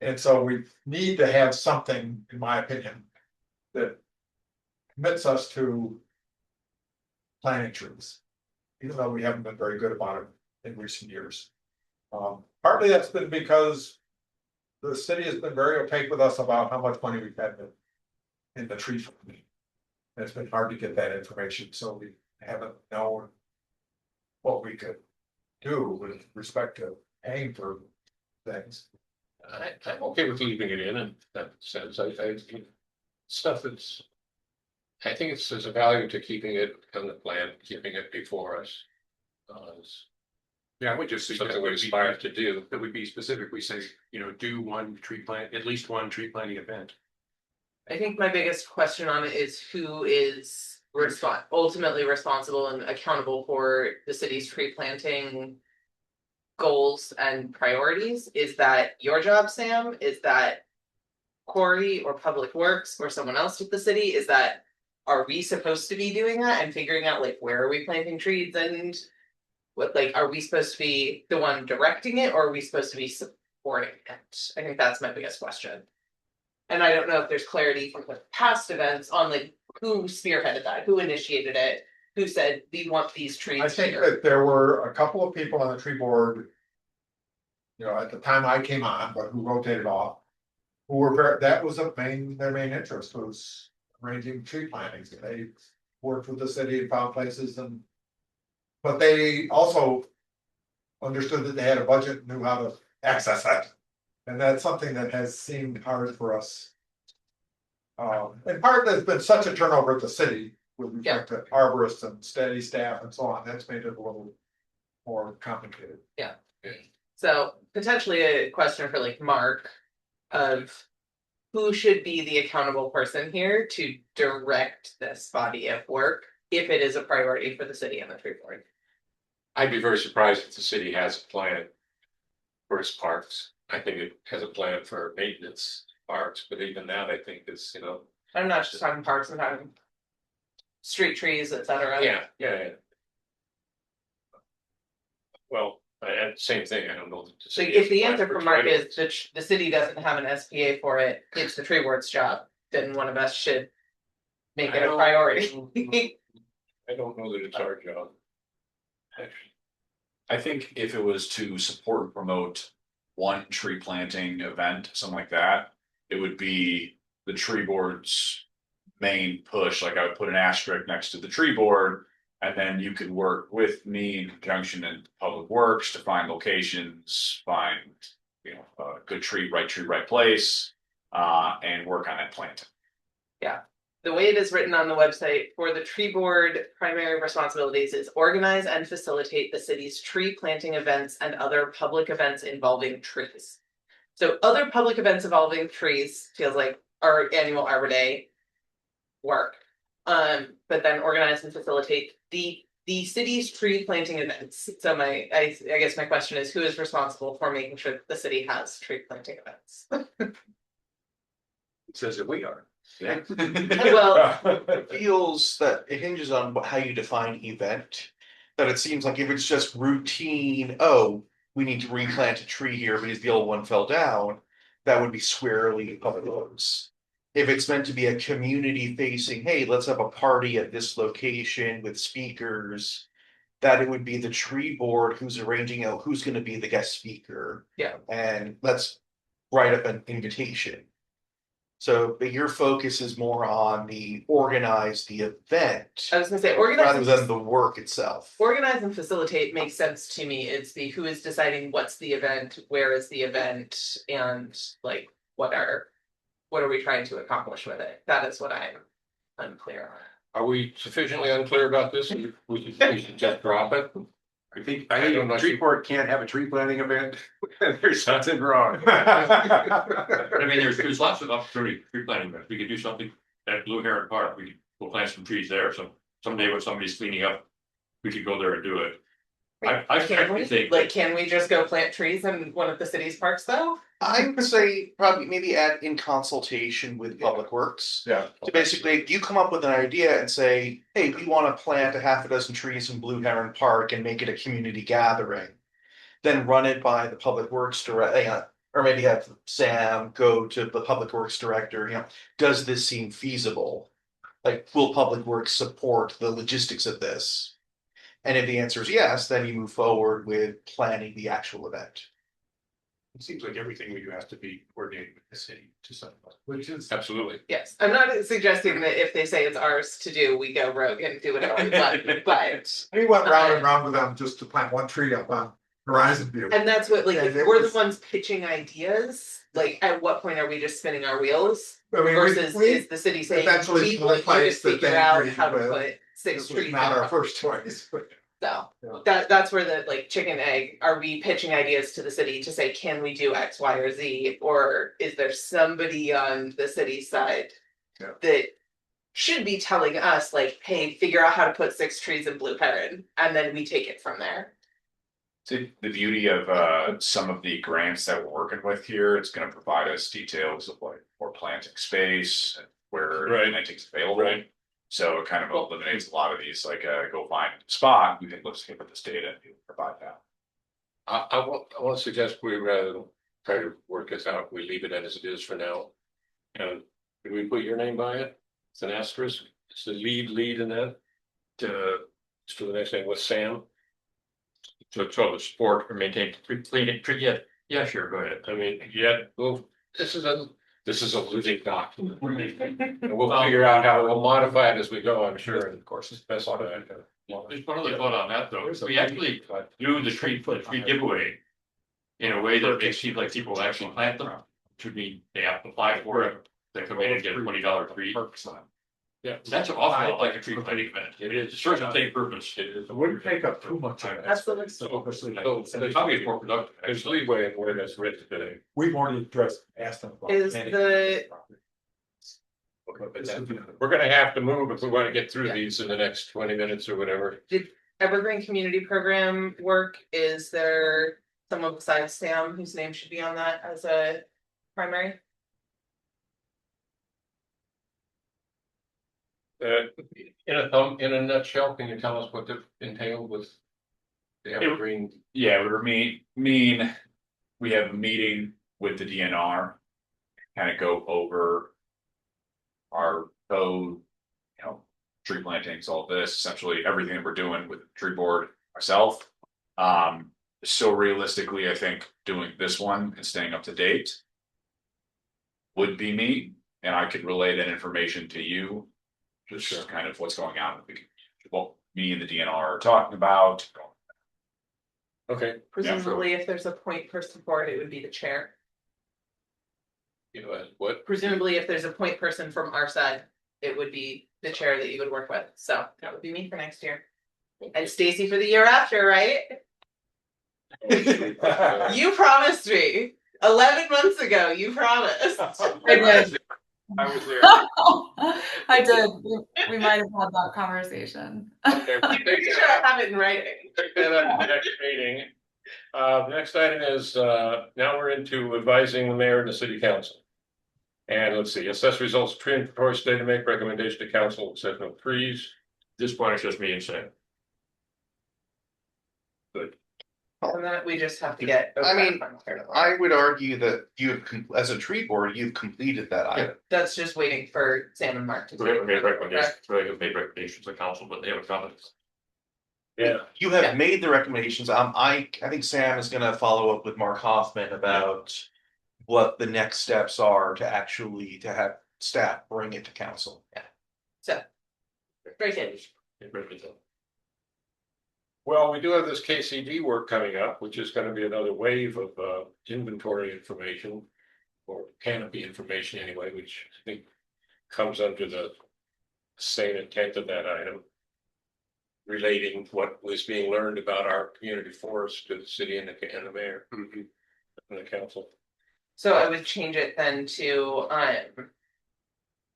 And so we need to have something, in my opinion, that commits us to planting trees. Even though we haven't been very good about it in recent years. Partly that's been because the city has been very opaque with us about how much money we've had in the tree fund. And it's been hard to get that information, so we haven't known what we could do with respect to paying for things. I'm okay with leaving it in that sense. I stuff that's. I think there's a value to keeping it on the plan, keeping it before us. Yeah, I would just Something suggest we aspire to do. that would be specific. We say, you know, do at least one tree planting event. I think my biggest question on it is who is ultimately responsible and accountable for the city's tree planting goals and priorities. Is that your job, Sam? Is that Corey or Public Works or someone else with the city? Is that, are we supposed to be doing that and figuring out like where are we planting trees and what, like, are we supposed to be the one directing it or are we supposed to be supporting it? I think that's my biggest question. And I don't know if there's clarity from the past events on like who spearheaded that, who initiated it, who said we want these trees. I think here. that there were a couple of people on the tree board. You know, at the time I came on, but who rotated off. Who were that was their main interest was arranging tree plantings. They worked with the city and found places but they also understood that they had a budget and knew how to access that. And that's something that has seemed hard for us. In part, there's been such a turnover at the city with respect to arborists and steady staff and so on. That's made it a little more complicated. Yeah. So potentially a question for like Mark of who should be the accountable person here to direct this body of work if it is a priority for the city and the tree board. I'd be very surprised if the city has a plan for its parks. I think it has a plan for maintenance parks, but even that I think is, you know. I'm not just talking parks, I'm talking street trees, etc. Yeah. Well, same thing. I don't know. So if the answer from Mark is that the city doesn't have an SPA for it, it's the tree board's job, then one of us should make it a priority. I don't know that it's our job. I think if it was to support and promote one tree planting event, something like that, it would be the tree board's main push. Like I would put an asterisk next to the tree board, and then you could work with me in conjunction in Public Works to find locations, find, you know, a good tree, right place, and work on that planting. Yeah. The way it is written on the website for the tree board, primary responsibilities is organize and facilitate the city's tree planting events and other public events involving trees. So other public events involving trees feels like our annual Arbor Day work. But then organize and facilitate the city's tree planting events. So I guess my question is, who is responsible for making sure that the city has tree planting events? It says that we are. Yeah. Well, It feels that it hinges on how you define event. That it seems like if it's just routine, oh, we need to replant a tree here because the old one fell down, that would be squarely Public Works. if it's meant to be a community facing, hey, let's have a party at this location with speakers, that it would be the tree board who's arranging out who's going to be the guest speaker. Yeah. And let's write up an invitation. So, but your focus is more on the event. I was gonna say organize rather than the work itself. Organize and facilitate makes sense to me. It's the who is deciding what's the event, where is the event, and like what are we trying to accomplish with it? That is what I'm unclear on. Are we sufficiently unclear about this? We should just drop it. I think a tree board can't have a tree planting event. There's something wrong. I mean, there's lots of opportunity for tree planting events. We could do something at Blue Heron Park. We'll plant some trees there. So someday when somebody's cleaning up, we could go there and do it. I think like, can we just go plant trees in one of the city's parks though? I would say probably maybe add in consultation with Public Works. Yeah. To basically, you come up with an idea and say, hey, we want to plant a half a dozen trees in Blue Heron Park and make it a community gathering. Then run it by the Public Works director, or maybe have Sam go to the Public Works director, does this seem feasible? Like, will Public Works support the logistics of this? And if the answer is yes, then you move forward with planning the actual event. It seems like everything we do has to be coordinated with the city to some level, which is absolutely. Yes, I'm not suggesting that if they say it's ours to do, we go rogue and do whatever we want, but. We went round and round with them just to plant one tree up on Horizon View. And that's what, like, Yeah, if it we're was- the ones pitching ideas, like, at what point are we just spinning our wheels? I mean, Versus we is the city saying, eventually we want you to place that figure they out agreed how to with. put 6 This was trees. not in our a- first choice. So Yeah. that's where the like chicken egg, are we pitching ideas to the city to say, can we do X, Y, or Z? Or is there somebody on the city side Yeah. that should be telling us like, hey, figure out how to put 6 trees in Blue Heron, and then we take it from there. So the beauty of some of the grants that we're working with here, it's gonna provide us details of like more planting space and where planting's available. Right. So it kind of eliminates a lot of these, like go find a spot, we can let's look at this data and provide that. I want to suggest we rather than try to work this out, we leave it as it is for now. And could we put your name by it? It's an asterisk. It's the lead in that. To the next thing with Sam. So the support or maintain clean it. Yeah, sure, go ahead. I mean, well, this is a losing document. And we'll figure out how we'll modify it as we go, I'm sure, and of course, it's best. There's one other thought on that though. We actually do the tree giveaway in a way that makes people like people actually plant them. Should mean they have to apply for it. They come in and get a $20 tree. Yeah, that's an awful lot like a tree planting event. It is, it serves the same purpose. It wouldn't take up too much of it. Absolutely. So there's probably more productive. There's leeway in where that's written today. We've already asked them. about Is planting. the- We're gonna have to move if we want to get through these in the next 20 minutes or whatever. Evergreen Community Program work, is there someone besides Sam whose name should be on that as a primary? In a nutshell, can you tell us what the entailed with the evergreen? Yeah, we mean we have a meeting with the DNR, kind of go over our code, tree plantings, all this, essentially everything that we're doing with the tree board, myself. So realistically, I think doing this one and staying up to date would be me, and I could relay that information to you. Just kind of what's going on, what me and the DNR are talking about. Okay. Presumably, if there's a point person for it, it would be the chair. What? Presumably, if there's a point person from our side, it would be the chair that you would work with. So that would be me for next year. And Stacy for the year after, right? You promised me 11 months ago. You promised. I did. I was there. I did. We might have had that conversation. Okay, I'm pretty sure I have it in writing. take that up in the next meeting. The next item is, now we're into advising the mayor and the city council. And let's see, assess results of tree inventory, state to make recommendation to council, assessment of trees. This point is just me and Sam. Good. And then we just have to get. I mean, over I would argue that as a tree board, you've completed that item. That's just waiting for Sam and Mark to. We haven't made recommendations, we haven't made recommendations to council, but they haven't commented. Yeah, You have Yeah. made the recommendations. I think Sam is gonna follow up with Mark Hoffman about what the next steps are to actually to have staff bring it to council. So. Very good. well, we do have this KCD work coming up, which is gonna be another wave of inventory information. Or canopy information anyway, which I think comes under the same intent of that item. Relating what was being learned about our community forest to the city and the mayor. And the council. So I would change it then to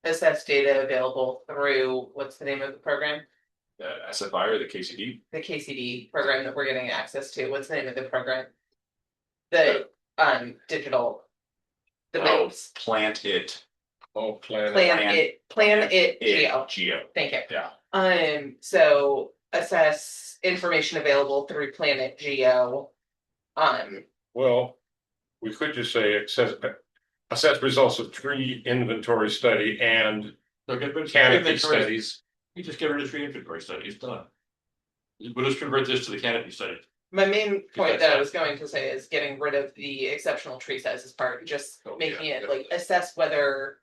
assess data available through, what's the name of the program? SFI or the KCD. The KCD program that we're getting access to. What's the name of the program? The digital. The Oh, maps. Plant it. Oh, plan Plan it geo. Geo. Thank you. Yeah. So assess information available through Planet Geo. Well, we could just say assess results of tree inventory study and So get rid of canopy inventory. studies. You just get rid of tree inventory study, it's done. We'll just convert this to the canopy study. My main point that I was going to say is getting rid of the exceptional tree sizes part, just Oh, making yeah, it like assess whether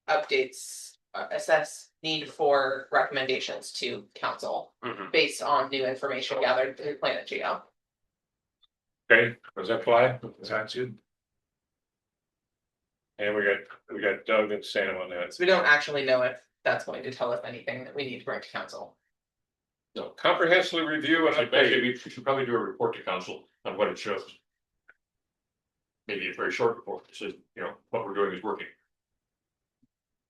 updates, assess need for recommendations to council based on new information gathered through Planet Geo. Okay, does that apply? Sounds good. And we got Doug and Sam on that. So we don't actually know if that's going to tell us anything that we need to bring to council. No, comprehensively review and Actually, update. we should probably do a report to council on what it shows. Maybe a very short report, that says, what we're doing is working.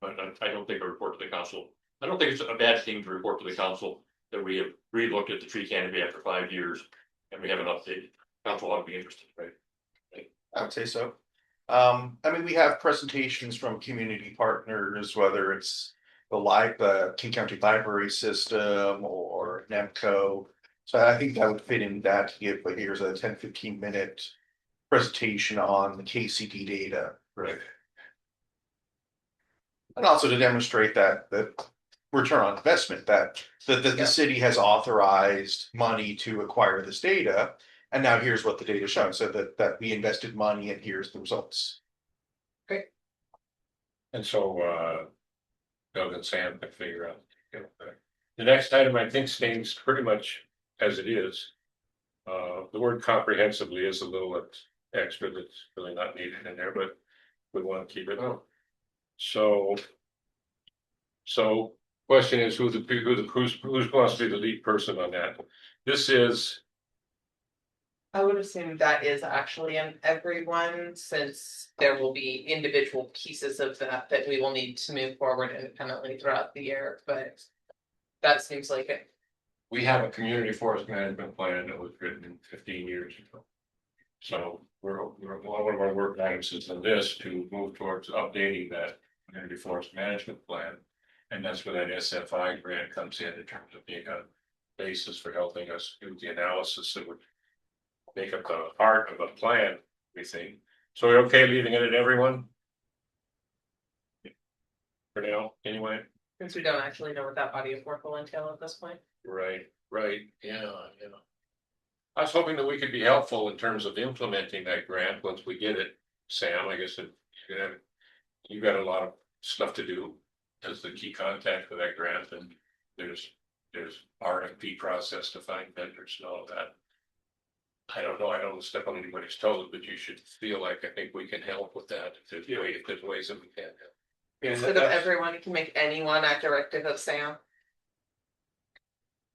But I don't think a report to the council, I don't think it's a bad thing to report to the council that we have re-looked at the tree canopy after 5 years. And we have an update, council ought to be interested, right? I would say so. I mean, we have presentations from community partners, whether it's the King County Library System or NEMCO. So I think that would fit in that to give, like, here's a 10-15 minute presentation on the KCD data. Right. And also to demonstrate that the return on investment, that the city has authorized money to acquire this data. And now here's what the data shows, so that we invested money and here's the results. And so Doug and Sam can figure out. The next item I think stays pretty much as it is. The word comprehensively is a little extra that's really not needed in there, but we want to keep it on. So question is who's going to be the lead person on that? This is. I would assume that is actually in everyone, since there will be individual pieces of that we will need to move forward independently throughout the year, but that seems like it. We have a community forest management plan that was written in 15 years ago. So we're one of our work items is in this to move towards updating that community forest management plan. And that's where that SFI grant comes in terms of being a basis for helping us do the analysis that would make up the heart of a plan, we think. So we're okay leaving it at everyone? For now, anyway. Since we don't actually know what that body of work will entail at this point. Right, yeah. I was hoping that we could be helpful in terms of implementing that grant once we get it. Sam, I guess you got a lot of stuff to do as the key contact for that grant, and there's RFP process to find vendors and all of that. I don't know, I don't want to step on anybody's toes, but you should feel like I think we can help with that if there's ways that we can help. Instead of everyone, you can make anyone at directive of Sam.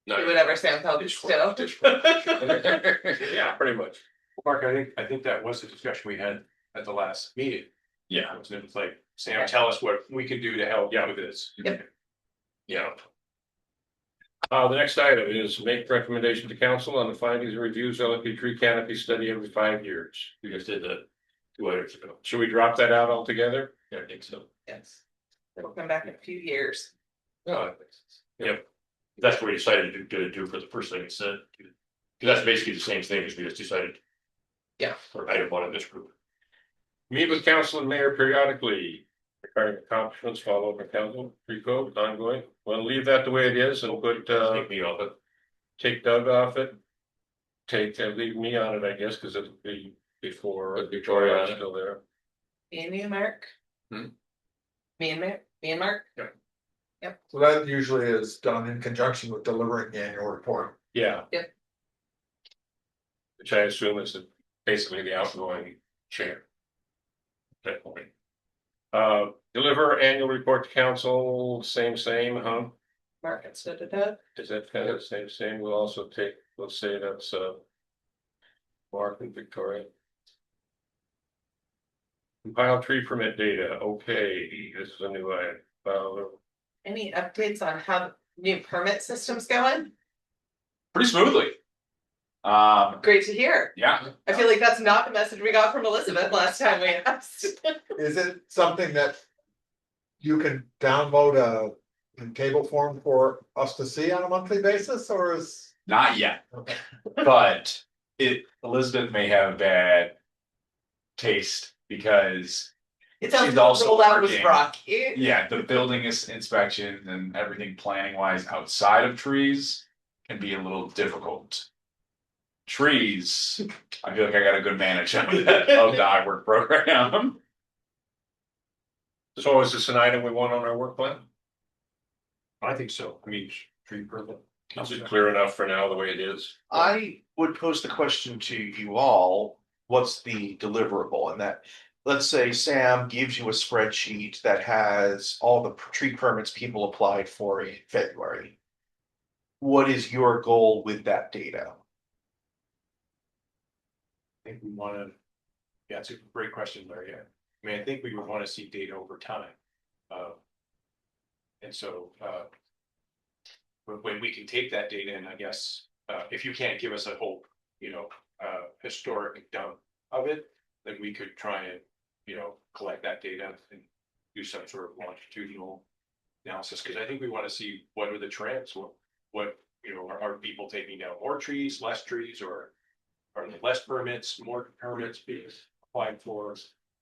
No, Do whatever Sam tells you to. yeah, pretty much. Mark, I think that was the discussion we had at the last meeting. Yeah. It was like, Sam, tell us what we can do to help with this. Yep. Yeah. The next item is make recommendation to council on the findings and reviews LFP tree canopy study every 5 years. We just did that 2 items ago. Should we drop that out altogether? Yeah, I think so. Yes. It'll come back in a few years. No. Yep. That's what we decided to do for the first thing it said. That's basically the same thing as we just decided. Yeah. For item 1 in this group. Meet with council and mayor periodically. Regarding accomplishments, follow up with council, pre-code, ongoing. We'll leave that the way it is and put, take me off it. Take Doug off it. Leave me on it, I guess, because it'll be before Victoria is still there. Me and Mark. Hmm? Me and Mark. So that usually is done in conjunction with delivering the annual report. Yeah. Yep. Which I assume is basically the outgoing chair. At that point. Deliver annual report to council, same, huh? Mark instead of Doug. Is that kind of the same? We'll also take, let's say that's Mark and Victoria. Compile tree permit data, okay, this is a new item. Any updates on how new permit system's going? Pretty smoothly. Great to hear. Yeah. I feel like that's not the message we got from Elizabeth last time we asked. Is it something that you can download in table form for us to see on a monthly basis, or is? Not yet, Okay. but Elizabeth may have a bad taste because It sounds she's like also the rollout was working. rocky. yeah, the building inspection and everything planning wise outside of trees can be a little difficult. Trees, I feel like I got a good manage of the iWork program. So is this an item we want on our work plan? I think so. I mean, tree permit. Is it clear enough for now the way it is? I would pose the question to you all, what's the deliverable? And that, let's say Sam gives you a spreadsheet that has all the tree permits people applied for in February. What is your goal with that data? I think we want to, yeah, it's a great question, Larry. I mean, I think we would want to see data over time. And so, when we can take that data and I guess, if you can't give us a whole, historic dump of it, then we could try and, collect that data and do some sort of longitudinal analysis. Cause I think we want to see what are the trends, what, are people taking down more trees, less trees, or are there less permits, more permits being applied for?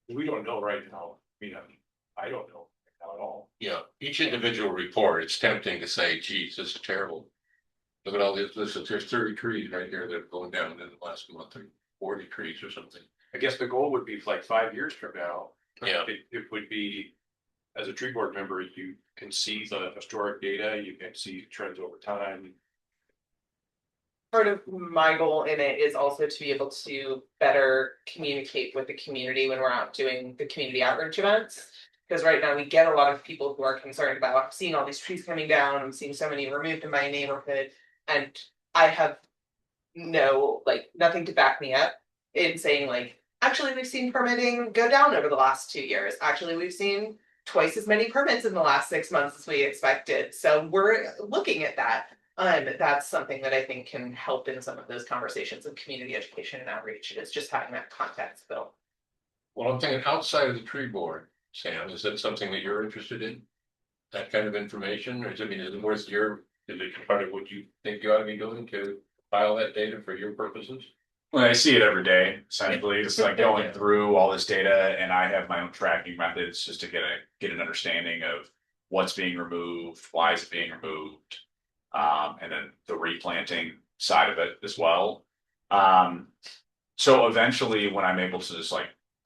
We don't know right now. I don't know at all. Yeah, each individual report, it's tempting to say, geez, this is terrible. Look at all this, there's 30 trees right here that are going down in the last month, or 40 trees or something. I guess the goal would be like 5 years from now. Yeah. It would be, as a tree board member, you can see the historic data, you can see trends over time. Part of my goal in it is also to be able to better communicate with the community when we're out doing the community outreach events. Because right now we get a lot of people who are concerned about, I'm seeing all these trees coming down, I'm seeing so many removed in my neighborhood, and I have nothing to back me up in saying actually we've seen permitting go down over the last 2 years. Actually, we've seen twice as many permits in the last 6 months as we expected. So we're looking at that. That's something that I think can help in some of those conversations of community education and outreach, is just having that context built. Well, I'm thinking outside of the tree board, Sam, is that something that you're interested in? That kind of information, or is it worth is it part of what you think you ought to be doing to file that data for your purposes? Well, I see it every day, essentially, just like going through all this data, and I have my own tracking methods just to get an understanding of what's being removed, why is it being removed, and then the replanting side of it as well. So eventually, when I'm able to just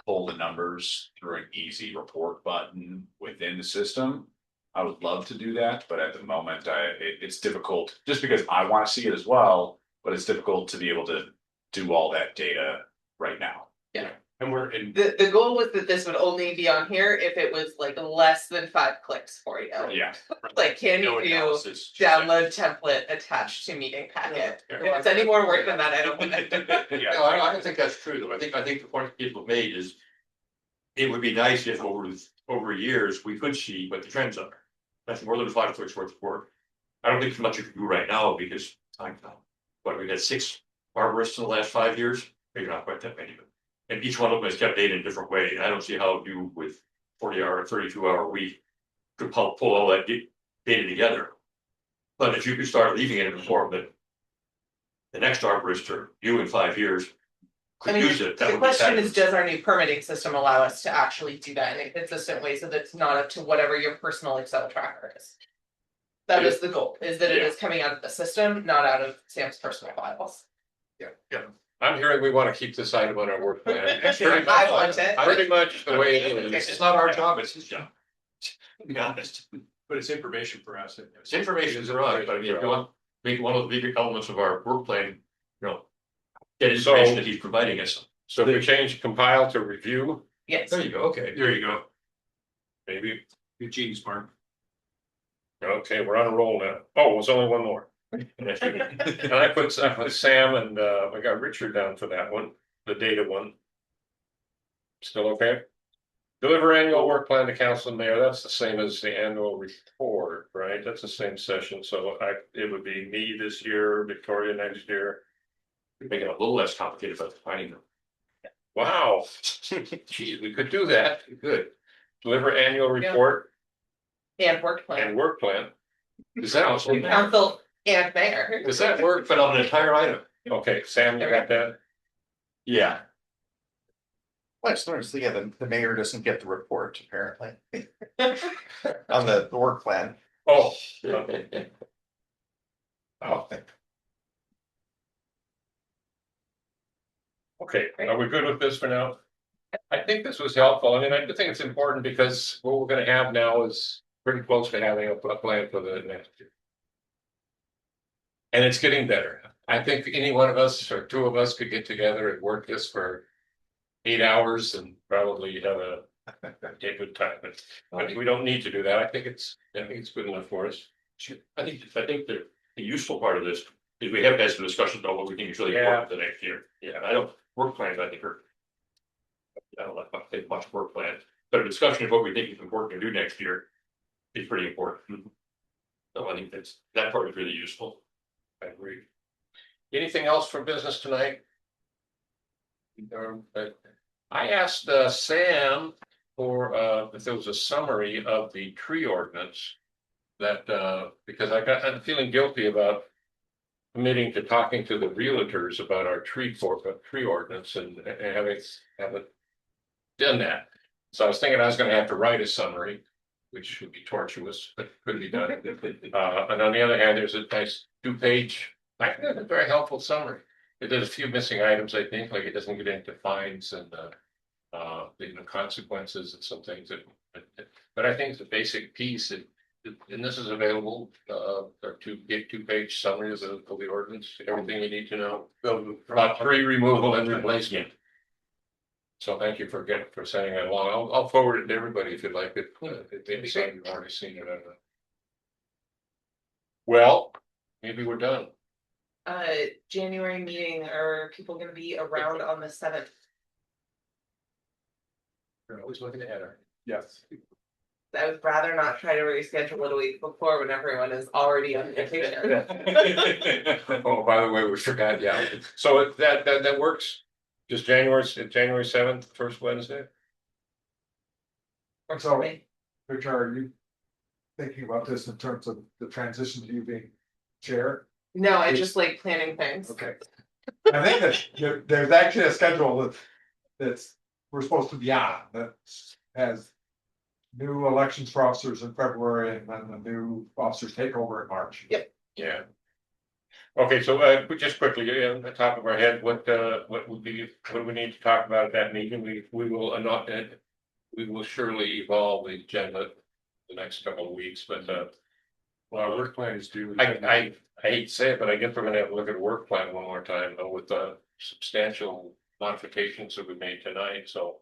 pull the numbers through an easy report button within the system, I would love to do that, but at the moment, it's difficult just because I want to see it as well, but it's difficult to be able to do all that data right now. Yeah. And we're in. The goal was that this would only be on here if it was less than 5 clicks for you. Yeah. Can you do download template attached to meeting packet? If it's any more work than that, I don't want to. Yeah, no, I don't think that's true though. I think the point people made is it would be nice if over years we could see what the trends are. That's more than 5 clicks worth of work. I don't think there's much you can do right now because we've had 6 arborists in the last 5 years, maybe not quite that many, and each one of them has kept data in a different way. I don't see how you with 40-hour, 32-hour week could pull all that data together. But if you could start leaving it in a form that the next arborist or you in 5 years I could mean, use it. That the would be question is, fabulous. does our new permitting system allow us to actually do that in a consistent way so that it's not up to whatever your personal Excel tracker is? That is the goal, is that it is coming out of the system, not out of Sam's personal files. Yeah, I'm hearing we want to keep this item on our work plan. I want it. Pretty much the way it is. It's not our job, it's his job. To be honest, But it's information for us. It's information for us, but I mean, if you want, make one of the big elements of our work plan, you know. Get information that he's providing us. So if we change compile to review, Yes. there you go, okay. There you go. Maybe, Eugene's mark. okay, we're on a roll now. Oh, there's only one more. And I put Sam and I got Richard down for that one, the data one. Still okay? Deliver annual work plan to council and mayor. That's the same as the annual report, right? That's the same session. So it would be me this year, Victoria next year. Make it a little less complicated about finding them. Wow. Geez, we could do that. Good. Deliver annual report And work plan. and work plan. Does that also? Council and mayor. Does that work, but on an entire item? Okay, Sam, you got that? yeah, Well, it's honestly, yeah, the mayor doesn't get the report apparently. On the work plan. Oh. Okay. Oh. Okay, are we good with this for now? I think this was helpful. I mean, I think it's important because what we're gonna have now is pretty close to having a plan for the next year. And it's getting better. I think any one of us or two of us could get together and work this for 8 hours and probably have a good time, but we don't need to do that. I think it's good enough for us. I think the useful part of this is we have had some discussions about what we think is really important for the next year. Yeah, I don't, work plans, I think are. I don't like much work plan, but a discussion of what we think is important to do next year is pretty important. So I think that part is really useful. I agree. Anything else for business tonight? I asked Sam for if there was a summary of the tree ordinance. That because I'm feeling guilty about committing to talking to the realtors about our tree ordinance and haven't done that. So I was thinking I was going to have to write a summary, which would be tortuous, but could be done. And on the other hand, there's a nice 2-page, I think a very helpful summary. There's a few missing items, I think, like it doesn't get into fines and consequences and some things but I think it's a basic piece and this is available, or 2-page summary of the ordinance, everything you need to know about tree removal and replacement. So thank you for sending that along. I'll forward it to everybody if you'd like it. Maybe some of you have already seen it. I don't know. Well, maybe we're done. January meeting, are people gonna be around on the 7th? You're always looking ahead, aren't Yes. I would rather not try to reschedule it a week before when everyone is already on vacation. you? Oh, by the way, we forgot, yeah. So that works. Just January 7th, first Wednesday. So, Victor, are you thinking about this in terms of the transition to you being chair? No, I just like planning things. Okay. I think that there's actually a schedule that's we're supposed to be on that has new elections for officers in February and then the new officers take over in March. Yep. Yeah. Okay, so just quickly, on the top of our head, what do we need to talk about at that meeting? We will surely evolve the agenda the next couple of weeks, but Well, our work plan is due. I hate to say it, but I guess we're gonna have to look at a work plan one more time, though, with the substantial modifications that we made tonight, so.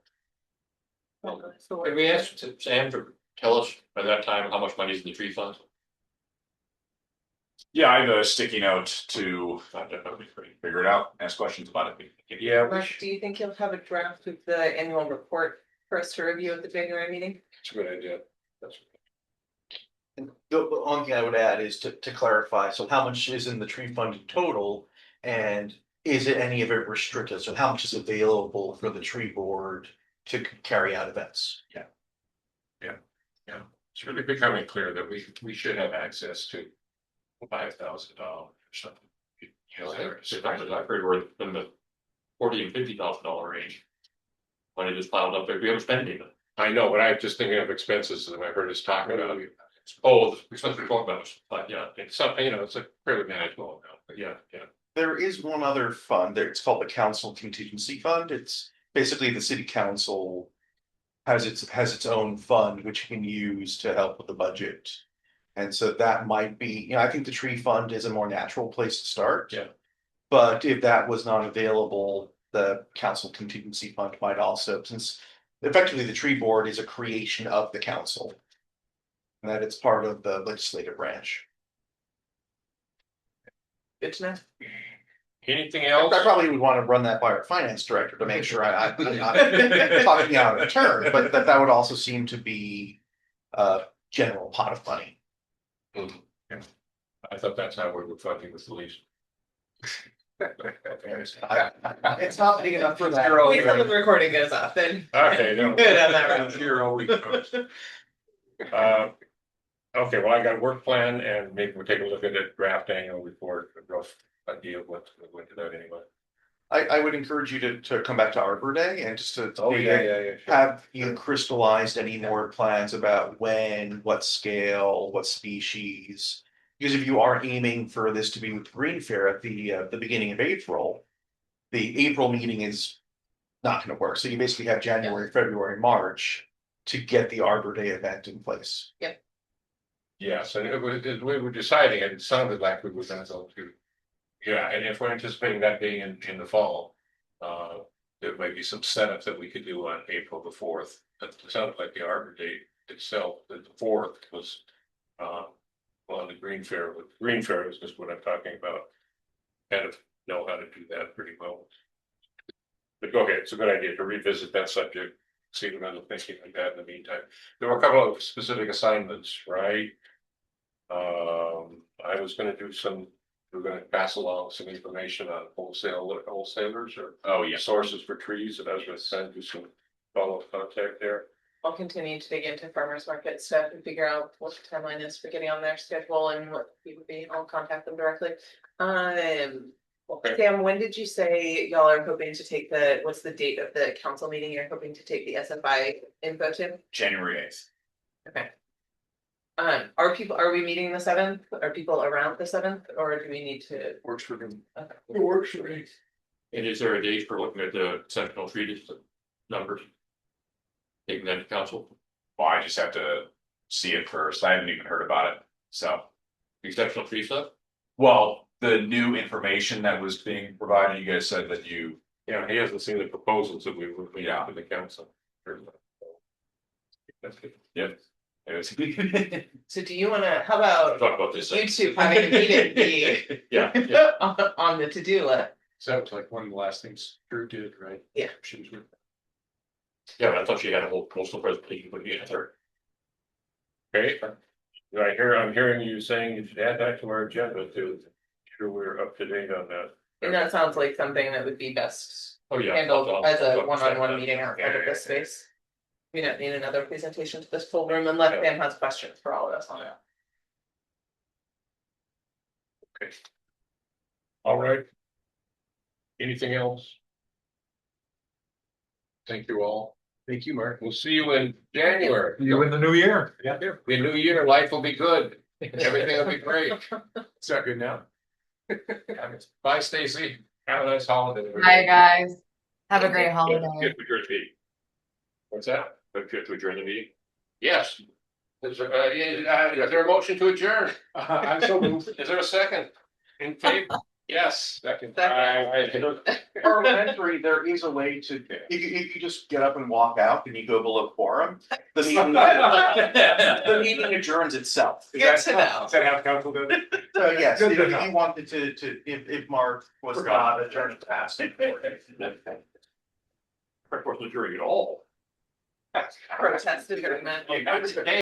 Can we ask Sam to tell us by that time how much money is in the tree fund? yeah, I have a sticky note to figure it out, ask questions about it. Yeah. Mark, do you think you'll have a draft of the annual report for us to review at the January meeting? It's a good idea. And the only thing I would add is to clarify, so how much is in the tree fund in total? And is it any of it restricted? So how much is available for the tree board to carry out events? Yeah. It's really becoming clear that we should have access to $5,000 or something. You know, I've heard we're in the $40,000 and $50,000 range. Money just piled up there, we haven't spent anything. I know, but I'm just thinking of expenses that I heard us talking about. Oh, the expenses we're talking about, but yeah, it's something, you know, it's a fairly manageable amount, but yeah. There is one other fund there. It's called the Council Contingency Fund. It's basically the city council has its own fund which you can use to help with the budget. And so that might be, you know, I think the tree fund is a more natural place to start. Yeah. But if that was not available, the council contingency fund might also, since effectively the tree board is a creation of the council. And that it's part of the legislative branch. Good to know. Anything else? I probably would want to run that by our finance director to make sure I'm not talking out of turn, but that would also seem to be a general pot of money. Yeah. I thought that's how we were funding this lease. It's not big enough for that. Wait till the recording goes off, then. Okay, no. Good on that round. Zero we post. Okay, well, I got a work plan and maybe we'll take a look at the draft annual report, a rough idea of what's going to go into that anyway. I would encourage you to come back to Arbor Day and just to Sure. have you crystallized any more plans about when, what scale, what species. Because if you are aiming for this to be with Green Fair at the beginning of April, the April meeting is not going to work. So you basically have January, February, March to get the Arbor Day event in place. Yep. Yes, and we were deciding, it sounded like we were going to go to. Yeah, and if we're anticipating that being in the fall, there might be some setup that we could do on April the 4th. It sounded like the Arbor Day itself, the 4th was, well, the Green Fair. Green Fair is just what I'm talking about. Kind of know how to do that pretty well. But go ahead, it's a good idea to revisit that subject, see what I'm thinking like that in the meantime. There were a couple of specific assignments, right? I was gonna do we're gonna pass along some information on wholesalers or sources for trees, and I was gonna send you some follow-up contact there. I'll continue to dig into farmers market stuff and figure out what the timeline is for getting on their schedule and what he would be. I'll contact them directly. Okay. Sam, when did you say y'all are hoping to take what's the date of the council meeting you're hoping to take the SFI info to? January 8th. Okay. Are we meeting the 7th? Are people around the 7th, or do we need to? Works for them. Okay. It works for me. And is there a date for looking at the Sentinel tree numbers? Taking that to council? Well, I just have to see it first. I haven't even heard about it. So, Exceptional tree stuff? well, the new information that was being provided, you guys said that you, Yeah, he hasn't seen the proposals that we were putting out to the council. That's good. yep. It was So do you wanna, how about Talk about this. you two having a meeting be Yeah, on the to-do list? Sounds like one of the last things Drew did, right? Yeah. She was with. yeah, but I thought she had a whole postal presentation put together. Okay, I'm hearing you saying you should add that to our agenda to sure we're up to date on that. And that sounds like something that would be best Oh, yeah. handled as a one-on-one Yeah, meeting outside of this yeah, yeah. space. We don't need another presentation to this full room unless Sam has questions for all of us on it. Okay. All right. Anything else? Thank you all. Thank you, Mark. We'll see you in January. You in the new year? Yeah. The new year, life will be good. Everything will be great. It's not good now. Bye, Stacy. Have a nice holiday. Bye, guys. Have a great holiday. Good to adjourn the meeting. What's that? Good to adjourn the meeting? Yes. Is there a motion to adjourn? I'm so moved. Is there a second? In favor? Yes. Second. Parliamentary, there is a way to, if you just get up and walk out and you go below quorum, the meeting adjourns itself. Good to know. Is that how council does it? So yes, Good if to know. you wanted if Mark was not adjourned past. Of course, adjourning at all. Protest adjournment. Yeah,